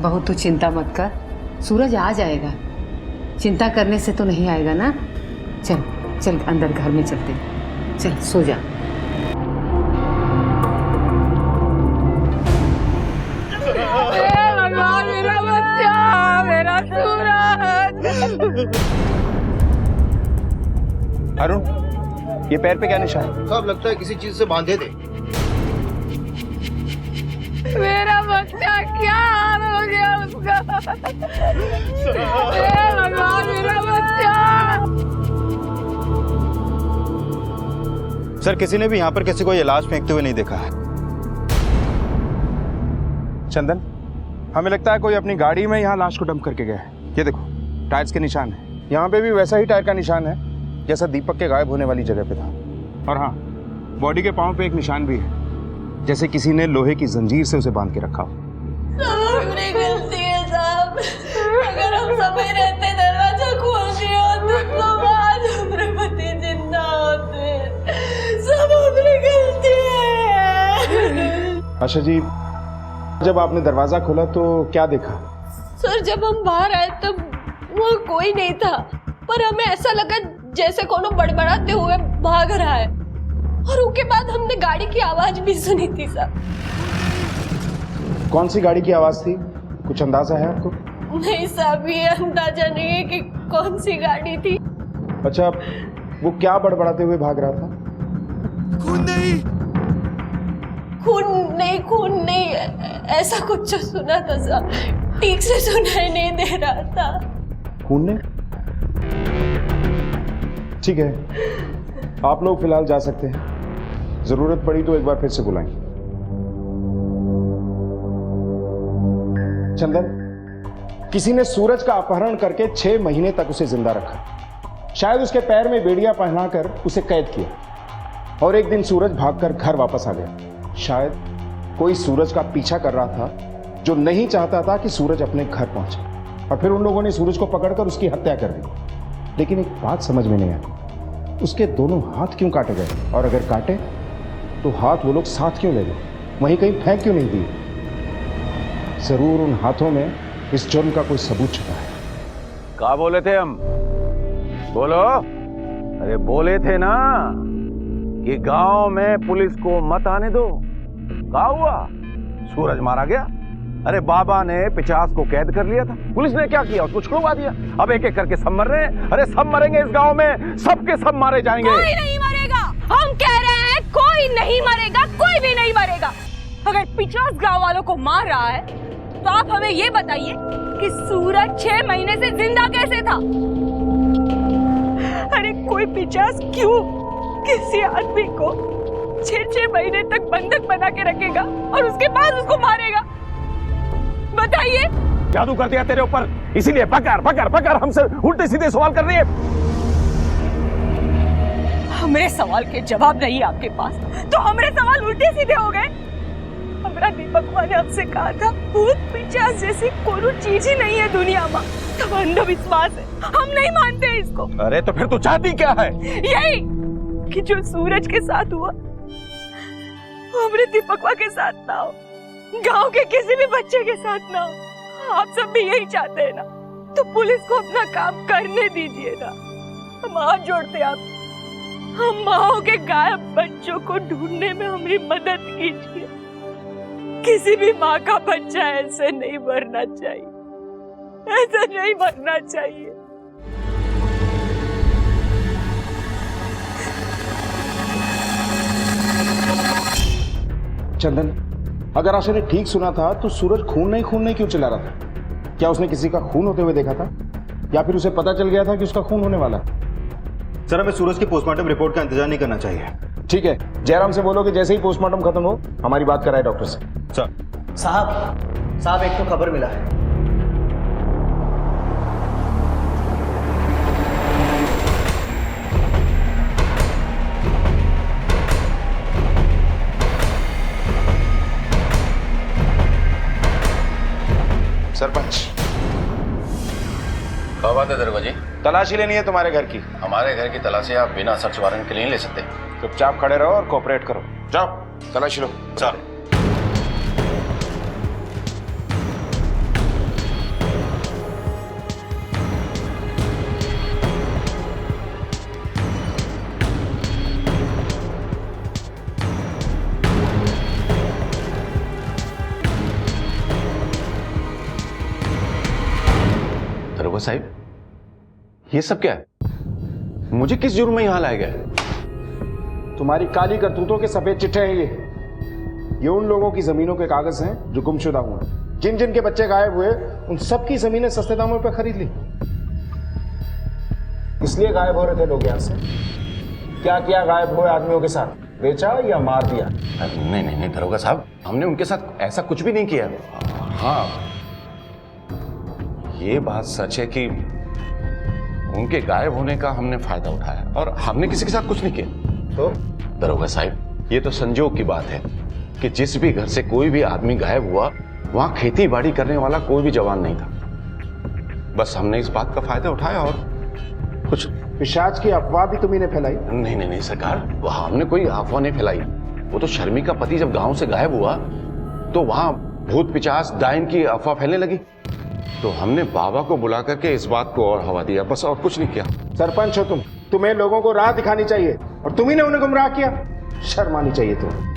बहू तू चिंता मत कर, सूरज आ जाएगा। चिंता करने से तो नहीं आएगा ना। चल चल अंदर घर में चलते, चल सो जा। मेरा बच्चा, मेरा सूरज। अरुण, ये पैर पे क्या निशान है? साहब, लगता है किसी चीज से बांधे थे। मेरा बच्चा क्या हाल हो गया उसका? भगवान, मेरा बच्चा। सर, किसी ने भी यहाँ पर किसी को ये लाश फेंकते हुए नहीं देखा है। चंदन, हमें लगता है कोई अपनी गाड़ी में यहाँ लाश को डंप करके गया है। ये देखो, टायर्स के निशान है। यहाँ पे भी वैसा ही टायर का निशान है जैसा दीपक के गायब होने वाली जगह पे था। और हाँ, बॉडी के पांव पे एक निशान भी है, जैसे किसी ने लोहे की जंजीर से उसे बांध के रखा हो। सब अपनी गलती है साहब। अगर हम समय रहते दरवाजा खोल दिया होते तो आज हमारे पति जिंदा होते। सब अपनी गलती है। आशा जी, जब आपने दरवाजा खोला तो क्या देखा? सर, जब हम बाहर आए तब वहाँ कोई नहीं था, पर हमें ऐसा लगा जैसे कोनो बड़बड़ाते हुए भाग रहा है। और उसके बाद हमने गाड़ी की आवाज भी सुनी थी सर। कौन सी गाड़ी की आवाज थी, कुछ अंदाजा है आपको? नहीं साहब, ये अंदाजा नहीं है कि कौन सी गाड़ी थी। अच्छा, वो क्या बड़बड़ाते हुए भाग रहा था? खून नहीं, खून नहीं, खून नहीं, ऐसा कुछ सुना था साहब। ठीक से सुनाई नहीं दे रहा था। खून ने? ठीक है, आप लोग फिलहाल जा सकते हैं। जरूरत पड़ी तो एक बार फिर से बुलाएंगे। चंदन, किसी ने सूरज का अपहरण करके 6 महीने तक उसे जिंदा रखा। शायद उसके पैर में बेड़ियां पहनाकर उसे कैद किया और एक दिन सूरज भागकर घर वापस आ गया। शायद कोई सूरज का पीछा कर रहा था जो नहीं चाहता था कि सूरज अपने घर पहुंचे, और फिर उन लोगों ने सूरज को पकड़कर उसकी हत्या कर दी। लेकिन एक बात समझ में नहीं आई, उसके दोनों हाथ क्यों काटे गए, और अगर काटे तो हाथ वो लोग साथ क्यों ले गए, वहीं कहीं फेंक क्यों नहीं दिए? जरूर उन हाथों में इस जुर्म का कोई सबूत छुपा है। क्या बोले थे हम? बोलो। अरे बोले थे ना कि गांव में पुलिस को मत आने दो। क्या हुआ? सूरज मारा गया। अरे बाबा ने 50 को कैद कर लिया था, पुलिस ने क्या किया? उसको छुड़वा दिया। अब एक एक करके सब मर रहे हैं। अरे सब मरेंगे इस गांव में, सबके सब मारे जाएंगे। कोई नहीं मरेगा। हम कह रहे हैं कोई नहीं मरेगा, कोई भी नहीं मरेगा। अगर 50 गांव वालों को मार रहा है तो आप हमें ये बताइए कि सूरज 6 महीने से जिंदा कैसे था? अरे कोई 50 क्यों किसी आदमी को 6 महीने तक बंधक बना के रखेगा और उसके बाद उसको मारेगा? बताइए। जादू कर दिया तेरे ऊपर, इसीलिए पकड़ पकड़ पकड़ हमसे उल्टे सीधे सवाल कर रही है। हमारे सवाल के जवाब नहीं आपके पास, तो हमारे सवाल उल्टे सीधे हो गए। हमारा दीपक ने हमसे कहा था भूत पिशाच जैसी कोई चीज ही नहीं है दुनिया में, तो अंधविश्वास है, हम नहीं मानते इसको। अरे तो फिर तू चाहती क्या है? यही कि जो सूरज के साथ हुआ वो हमारे दीपकवा के साथ ना हो, गांव के किसी भी बच्चे के साथ ना हो। आप सब भी यही चाहते हैं ना, तो पुलिस को अपना काम करने दीजिए ना। हम हाथ जोड़ते आप, हम माओ के गायब बच्चों को ढूंढने में हमारी मदद कीजिए। किसी भी माँ का बच्चा ऐसे नहीं मरना चाहिए, ऐसा नहीं मरना चाहिए। चंदन, अगर आशा ने ठीक सुना था तो सूरज खून नहीं क्यों चिल्ला रहा था? क्या उसने किसी का खून होते हुए देखा था, या फिर उसे पता चल गया था कि उसका खून होने वाला है? सर, हमें सूरज की पोस्टमार्टम रिपोर्ट का इंतजार नहीं करना चाहिए। ठीक है, जयराम से बोलो कि जैसे ही पोस्टमार्टम खत्म हो हमारी बात कराए डॉक्टर से। सर। साहब एक तो खबर मिला है। सरपंच, क्या बात है दरोगा जी? तलाशी लेनी है तुम्हारे घर की। हमारे घर की तलाशी आप बिना सर्च वारंट के लिए नहीं ले सकते। चुपचाप खड़े रहो और कोऑपरेट करो। जाओ तलाशी लो। सर। दरोगा साहब, ये सब क्या है? मुझे किस जुर्म में यहां लाया गया है? तुम्हारी काली करतूतों के सफेद चिट्ठे हैं ये उन लोगों की जमीनों के कागज हैं जो गुमशुदा हुए, जिन जिन के बच्चे गायब हुए उन सब की जमीनें सस्ते दामों पर खरीद ली। इसलिए गायब हो रहे थे लोग यहाँ से। क्या किया गायब हुए आदमियों के साथ? बेचा या मार दिया? नहीं नहीं नहीं दरोगा साहब, हमने उनके साथ ऐसा कुछ भी नहीं किया। हाँ, ये बात सच है कि उनके गायब होने का हमने फायदा उठाया और हमने किसी के साथ कुछ नहीं किया। तो दरोगा साहब, ये तो संजोग की बात है कि जिस भी घर से कोई भी आदमी गायब हुआ वहां खेती बाड़ी करने वाला कोई भी जवान नहीं था। बस हमने इस बात का फायदा उठाया और कुछ। पिशाच की अफवाह भी तुम्ही ने फैलाई? नहीं नहीं नहीं सरकार, वहां हमने कोई अफवाह नहीं फैलाई। वो तो शर्मी का पति जब गांव से गायब हुआ तो वहां भूत पिशाच डायन की अफवाह फैलने लगी, तो हमने बाबा को बुला करके इस बात को और हवा दिया, बस और कुछ नहीं किया। सरपंच हो तुम, तुम्हें लोगों को राह दिखानी चाहिए और तुम्ही ने उन्हें गुमराह किया। शर्म आनी चाहिए तुम्हें।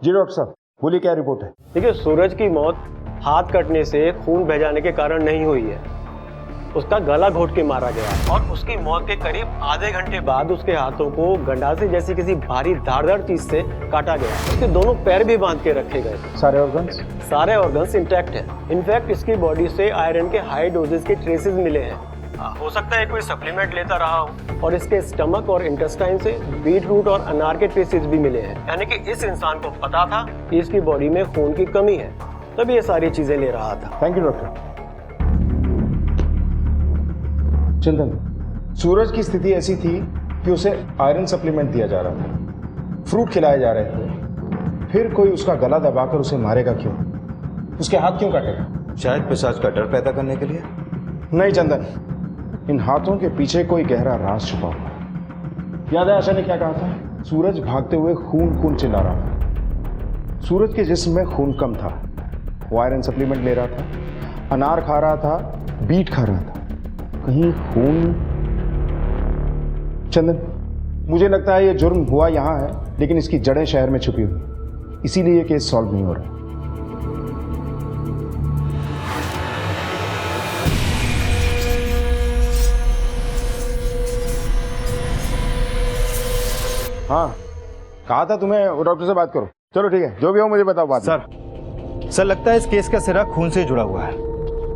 जी डॉक्टर साहब, बोलिए क्या रिपोर्ट है? देखिए, सूरज की मौत हाथ कटने से खून बह जाने के कारण नहीं हुई है। उसका गला घोट के मारा गया और उसकी मौत के करीब आधे घंटे बाद उसके हाथों को गंडासे जैसी किसी भारी धारदार चीज से काटा गया। उसके दोनों पैर भी बांध के रखे गए थे। सारे ऑर्गन्स इंटैक्ट है। इनफैक्ट इसकी बॉडी से आयरन के हाई डोजेस के ट्रेसेस मिले हैं। हो सकता है कोई सप्लीमेंट लेता रहा हो और इसके स्टमक और इंटेस्टाइन से बीट रूट और अनार के पीसेस भी मिले हैं, यानी कि इस इंसान को पता था कि इसकी बॉडी में खून की कमी है, तभी ये सारी चीजें ले रहा था। Thank you doctor. चंदन, सूरज की स्थिति ऐसी थी कि उसे आयरन सप्लीमेंट दिया जा रहा था, फ्रूट खिलाए जा रहे थे, फिर कोई उसका गला दबाकर उसे मारेगा क्यों? उसके हाथ क्यों काटेगा? शायद पिशाच का डर पैदा करने के लिए। नहीं चंदन, इन हाथों के पीछे कोई गहरा राज छुपा हुआ है। याद है आशा ने क्या कहा था? सूरज भागते हुए खून खून चिल्ला रहा था। सूरज के जिस्म में खून कम था, वो आयरन सप्लीमेंट ले रहा था, अनार खा रहा था, बीट खा रहा था, कहीं खून। चंदन, मुझे लगता है ये जुर्म हुआ यहां है, लेकिन इसकी जड़ें शहर में छुपी हुई, इसीलिए ये केस सॉल्व नहीं हो रहा। हाँ, कहा था तुम्हें वो डॉक्टर से बात करो। चलो ठीक है, जो भी हो मुझे बताओ बात। सर लगता है इस केस का सिरा खून से जुड़ा हुआ है।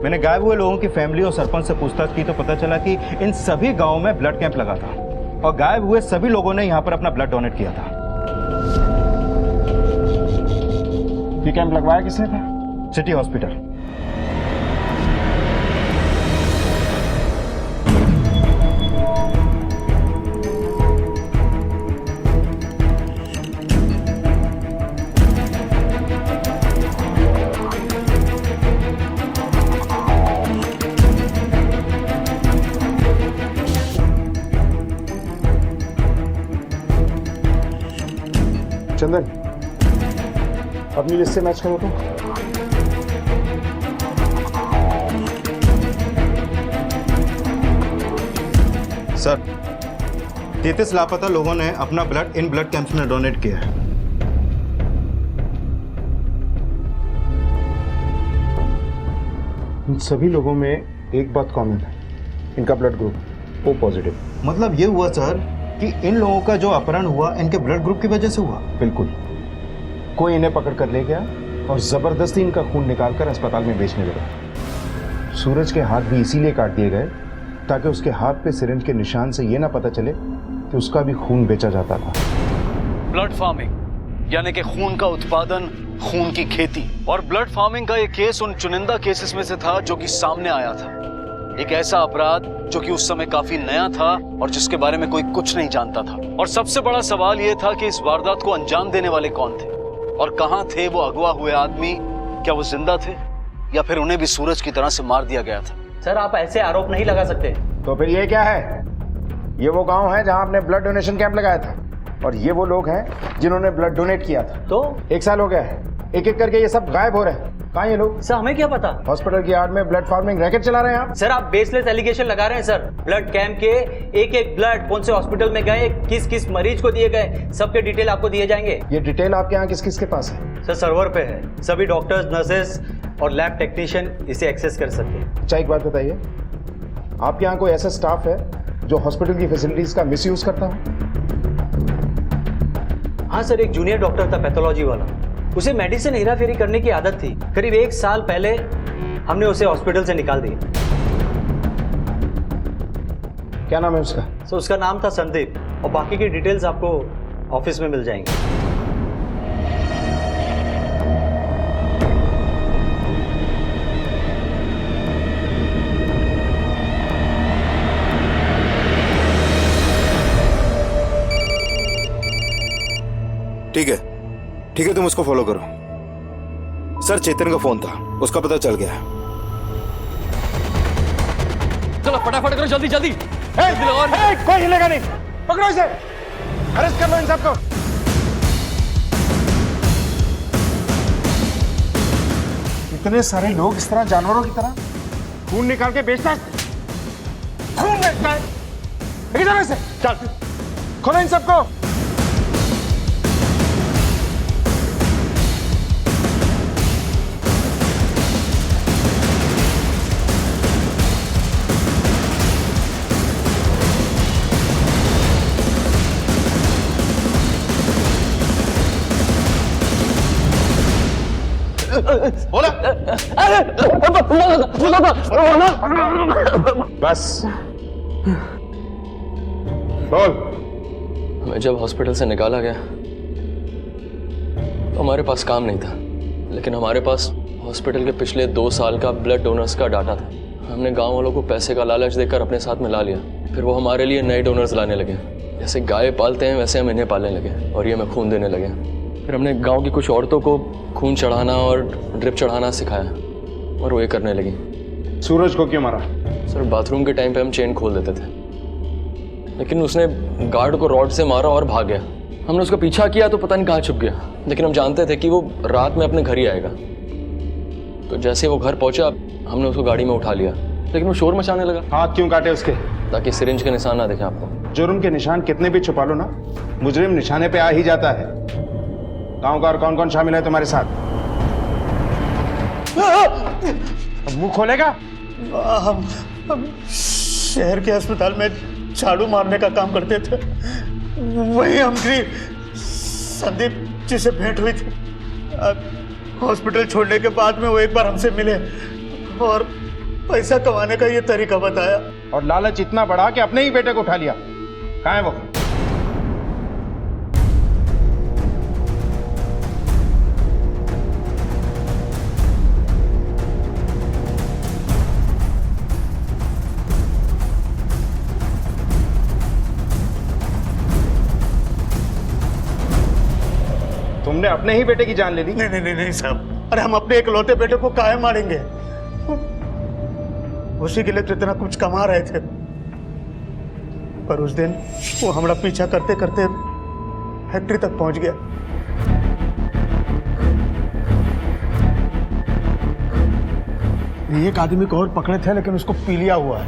मैंने गायब हुए लोगों की फैमिली और सरपंच से पूछताछ की तो पता चला कि इन सभी गांवों में ब्लड कैंप लगा था और गायब हुए सभी लोगों ने यहां पर अपना ब्लड डोनेट किया था। ये कैंप लगवाया किसने था? City hospital. चंदन, अपनी लिस्ट से मैच करो तो। सर, 33 लापता लोगों ने अपना ब्लड इन ब्लड कैंप्स में डोनेट किया है। इन सभी लोगों में एक बात कॉमन है, इनका ब्लड ग्रुप ओ पॉजिटिव। मतलब ये हुआ सर कि इन लोगों का जो अपहरण हुआ इनके ब्लड ग्रुप की वजह से हुआ। बिल्कुल, कोई इन्हें पकड़ कर ले गया और जबरदस्ती इनका खून निकालकर अस्पताल में बेचने लगा। सूरज के हाथ भी इसीलिए काट दिए गए ताकि उसके हाथ पे सिरिंज के निशान से ये ना पता चले कि उसका भी खून बेचा जाता था। ब्लड फार्मिंग यानी कि खून का उत्पादन, खून की खेती। और ब्लड फार्मिंग का ये केस उन चुनिंदा केसेस में से था जो कि सामने आया था। एक ऐसा अपराध जो कि उस समय काफी नया था और जिसके बारे में कोई कुछ नहीं जानता था। और सबसे बड़ा सवाल ये था कि इस वारदात को अंजाम देने वाले कौन थे और कहां थे वो अगवा हुए आदमी? क्या वो जिंदा थे या फिर उन्हें भी सूरज की तरह से मार दिया गया था? सर, आप ऐसे आरोप नहीं लगा सकते। तो फिर ये क्या है? ये वो गांव है जहां आपने ब्लड डोनेशन कैंप लगाया था और ये वो लोग हैं जिन्होंने ब्लड डोनेट किया था। तो 1 साल हो गया है, एक एक करके ये सब गायब हो रहे हैं। कहाँ ये लोग? सर, हमें क्या पता? हॉस्पिटल की यार्ड में ब्लड फार्मिंग रैकेट चला रहे हैं आप। सर, आप बेसलेस एलिगेशन लगा रहे हैं सर। ब्लड कैंप के एक एक ब्लड कौन से हॉस्पिटल में गए, किस किस मरीज को दिए गए, सबके डिटेल आपको दिए जाएंगे। ये डिटेल आपके यहाँ किस किस के पास है? सर, सर्वर पे है। सभी डॉक्टर्स, नर्सेस और लैब टेक्नीशियन इसे एक्सेस कर सकते हैं। अच्छा, एक बात बताइए, आपके यहाँ कोई ऐसा स्टाफ है जो हॉस्पिटल की फैसिलिटीज का मिसयूज करता हो? हाँ सर, एक जूनियर डॉक्टर था पैथोलॉजी वाला, उसे मेडिसिन हेराफेरी करने की आदत थी। करीब 1 साल पहले हमने उसे हॉस्पिटल से निकाल दिया। क्या नाम है उसका? सर, उसका नाम था संदीप और बाकी की डिटेल्स आपको ऑफिस में मिल जाएंगी। ठीक है, तुम उसको फॉलो करो। सर, चेतन का फोन था, उसका पता चल गया। चलो फटाफट करो, जल्दी जल्दी। कोई हिलेगा नहीं, पकड़ो इसे, अरेस्ट कर लो इन सबको। इतने सारे लोग इस तरह जानवरों की तरह खून निकाल के बेचता है, खून बेचता है। लेके चलो इसे, चल खोलो इन सबको। बोला बस बोल। हमें जब हॉस्पिटल से निकाला गया तो हमारे पास काम नहीं था, लेकिन हमारे पास हॉस्पिटल के पिछले 2 साल का ब्लड डोनर्स का डाटा था। हमने गांव वालों को पैसे का लालच देकर अपने साथ मिला लिया, फिर वो हमारे लिए नए डोनर्स लाने लगे। जैसे गाय पालते हैं वैसे हम इन्हें पालने लगे और ये हमें खून देने लगे। फिर हमने गांव की कुछ औरतों को खून चढ़ाना और ड्रिप चढ़ाना सिखाया और वो ये करने लगी। सूरज को क्यों मारा? सर बाथरूम के टाइम पे हम चेन खोल देते थे, लेकिन उसने गार्ड को रॉड से मारा और भाग गया। हमने उसका पीछा किया तो पता नहीं कहाँ छुप गया, लेकिन हम जानते थे कि वो रात में अपने घर ही आएगा। तो जैसे वो घर पहुंचा हमने उसको गाड़ी में उठा लिया, लेकिन वो शोर मचाने लगा। हाथ क्यों काटे उसके? ताकि सिरिंज के निशान ना देखें आपको। जुर्म के निशान कितने भी छुपा लो ना, मुजरिम निशाने पे आ ही जाता है। गांव का और कौन कौन शामिल है तुम्हारे साथ? अब मुंह खोलेगा? हम शहर के अस्पताल में झाड़ू मारने का काम करते थे, वहीं हमकी संदीप जी से भेंट हुई थी। हॉस्पिटल छोड़ने के बाद में वो एक बार हमसे मिले और पैसा कमाने का ये तरीका बताया। और लालच इतना बढ़ा कि अपने ही बेटे को उठा लिया। कहाँ है वो? तुमने अपने ही बेटे की जान ले ली? नहीं नहीं नहीं नहीं साहब, अरे हम अपने इकलौते बेटे को काहे मारेंगे? उसी के लिए तो इतना कुछ कमा रहे थे, पर उस दिन वो हमारा पीछा करते करते फैक्ट्री तक पहुंच गया। एक आदमी को और पकड़े थे, लेकिन उसको पीलिया हुआ है।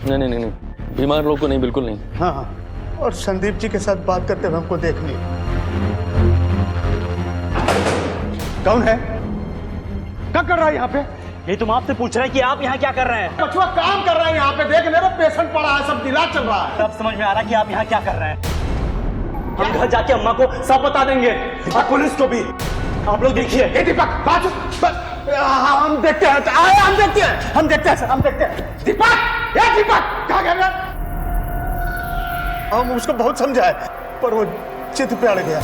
नहीं नहीं नहीं, बीमार लोग को नहीं, बिल्कुल नहीं। हाँ हाँ, और संदीप जी के साथ बात करते हुए हमको देख लिया। कौन है? क्या कर रहा है यहाँ पे? ये तुम आपसे पूछ रहे हैं कि आप यहाँ क्या कर रहे हैं? बचवा काम कर रहा है यहाँ पे, देख मेरा पेशेंट पड़ा है, सब इलाज चल रहा है। सब समझ में आ रहा है कि आप यहाँ क्या कर रहे हैं। हम घर जाके अम्मा को सब बता देंगे और पुलिस को भी। आप लोग देखिए। दीपक हम देखते हैं, हम देखते हैं, हम देखते हैं सर, हम देखते हैं। दीपक, ये दीपक क्या कह रहे हैं? हम उसको बहुत समझाए, पर वो चित पे अड़ गया।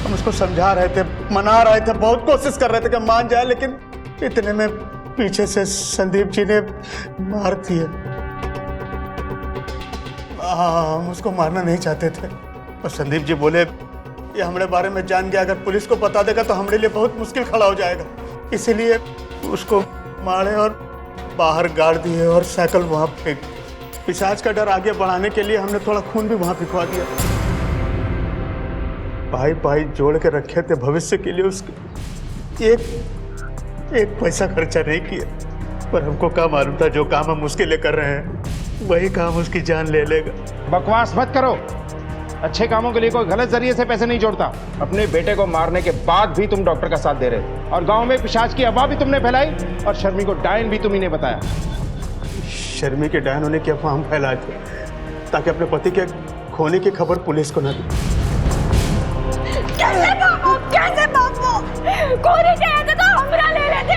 हम उसको समझा रहे थे, मना रहे थे, बहुत कोशिश कर रहे थे कि मान जाए, लेकिन इतने में पीछे से संदीप जी ने मार दिए। हम उसको मारना नहीं चाहते थे, और संदीप जी बोले ये हमारे बारे में जान गया, अगर पुलिस को बता देगा तो हमारे लिए बहुत मुश्किल खड़ा हो जाएगा। इसीलिए उसको मारे और बाहर गाड़ दिए और साइकिल वहाँ फेंक। पिशाच का डर आगे बढ़ाने के लिए हमने थोड़ा खून भी वहाँ फिकवा दिया। भाई भाई जोड़ के रखे थे भविष्य के लिए, उसके एक पैसा खर्चा नहीं किया, पर हमको क्या मालूम था जो काम हम उसके लिए कर रहे हैं वही काम उसकी जान ले लेगा। बकवास मत करो, अच्छे कामों के लिए कोई गलत जरिए से पैसे नहीं जोड़ता। अपने बेटे को मारने के बाद भी तुम डॉक्टर का साथ दे रहे, और गांव में पिशाच की अफवाह भी तुमने फैलाई, और शर्मी को डायन भी तुम्ही ने बताया। शर्मी के डायन होने की अफवाह हम फैलाए थे ताकि अपने पति के खोने की खबर पुलिस को न दी। कैसे बाबू कोरी कहते तो हमरा ले लेते।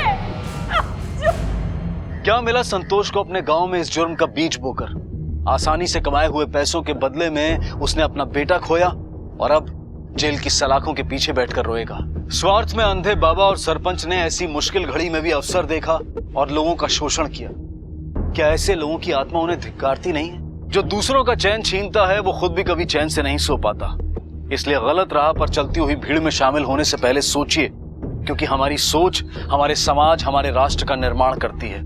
क्या मिला संतोष को अपने गांव में इस जुर्म का बीज बोकर? आसानी से कमाए हुए पैसों के बदले में उसने अपना बेटा खोया और अब जेल की सलाखों के पीछे बैठकर रोएगा। स्वार्थ में अंधे बाबा और सरपंच ने ऐसी मुश्किल घड़ी में भी अवसर देखा और लोगों का शोषण किया। क्या ऐसे लोगों की आत्मा उन्हें धिक्कारती नहीं है? जो दूसरों का चैन छीनता है वो खुद भी कभी चैन से नहीं सो पाता। इसलिए गलत राह पर चलती हुई भीड़ में शामिल होने से पहले सोचिए, क्योंकि हमारी सोच हमारे समाज, हमारे राष्ट्र का निर्माण करती है।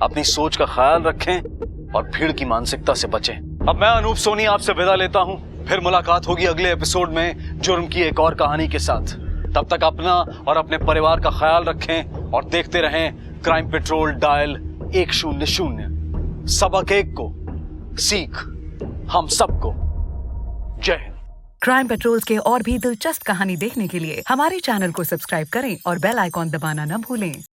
अपनी सोच का ख्याल रखें और भीड़ की मानसिकता से बचें। अब मैं अनूप सोनी आपसे विदा लेता हूं, फिर मुलाकात होगी अगले एपिसोड में जुर्म की एक और कहानी के साथ। तब तक अपना और अपने परिवार का ख्याल रखें और देखते रहें क्राइम पेट्रोल डायल 100। सबक एक को सीख हम सबको। जय हिंद। क्राइम पेट्रोल के और भी दिलचस्प कहानी देखने के लिए हमारे चैनल को सब्सक्राइब करें और बेल आइकॉन दबाना न भूलें।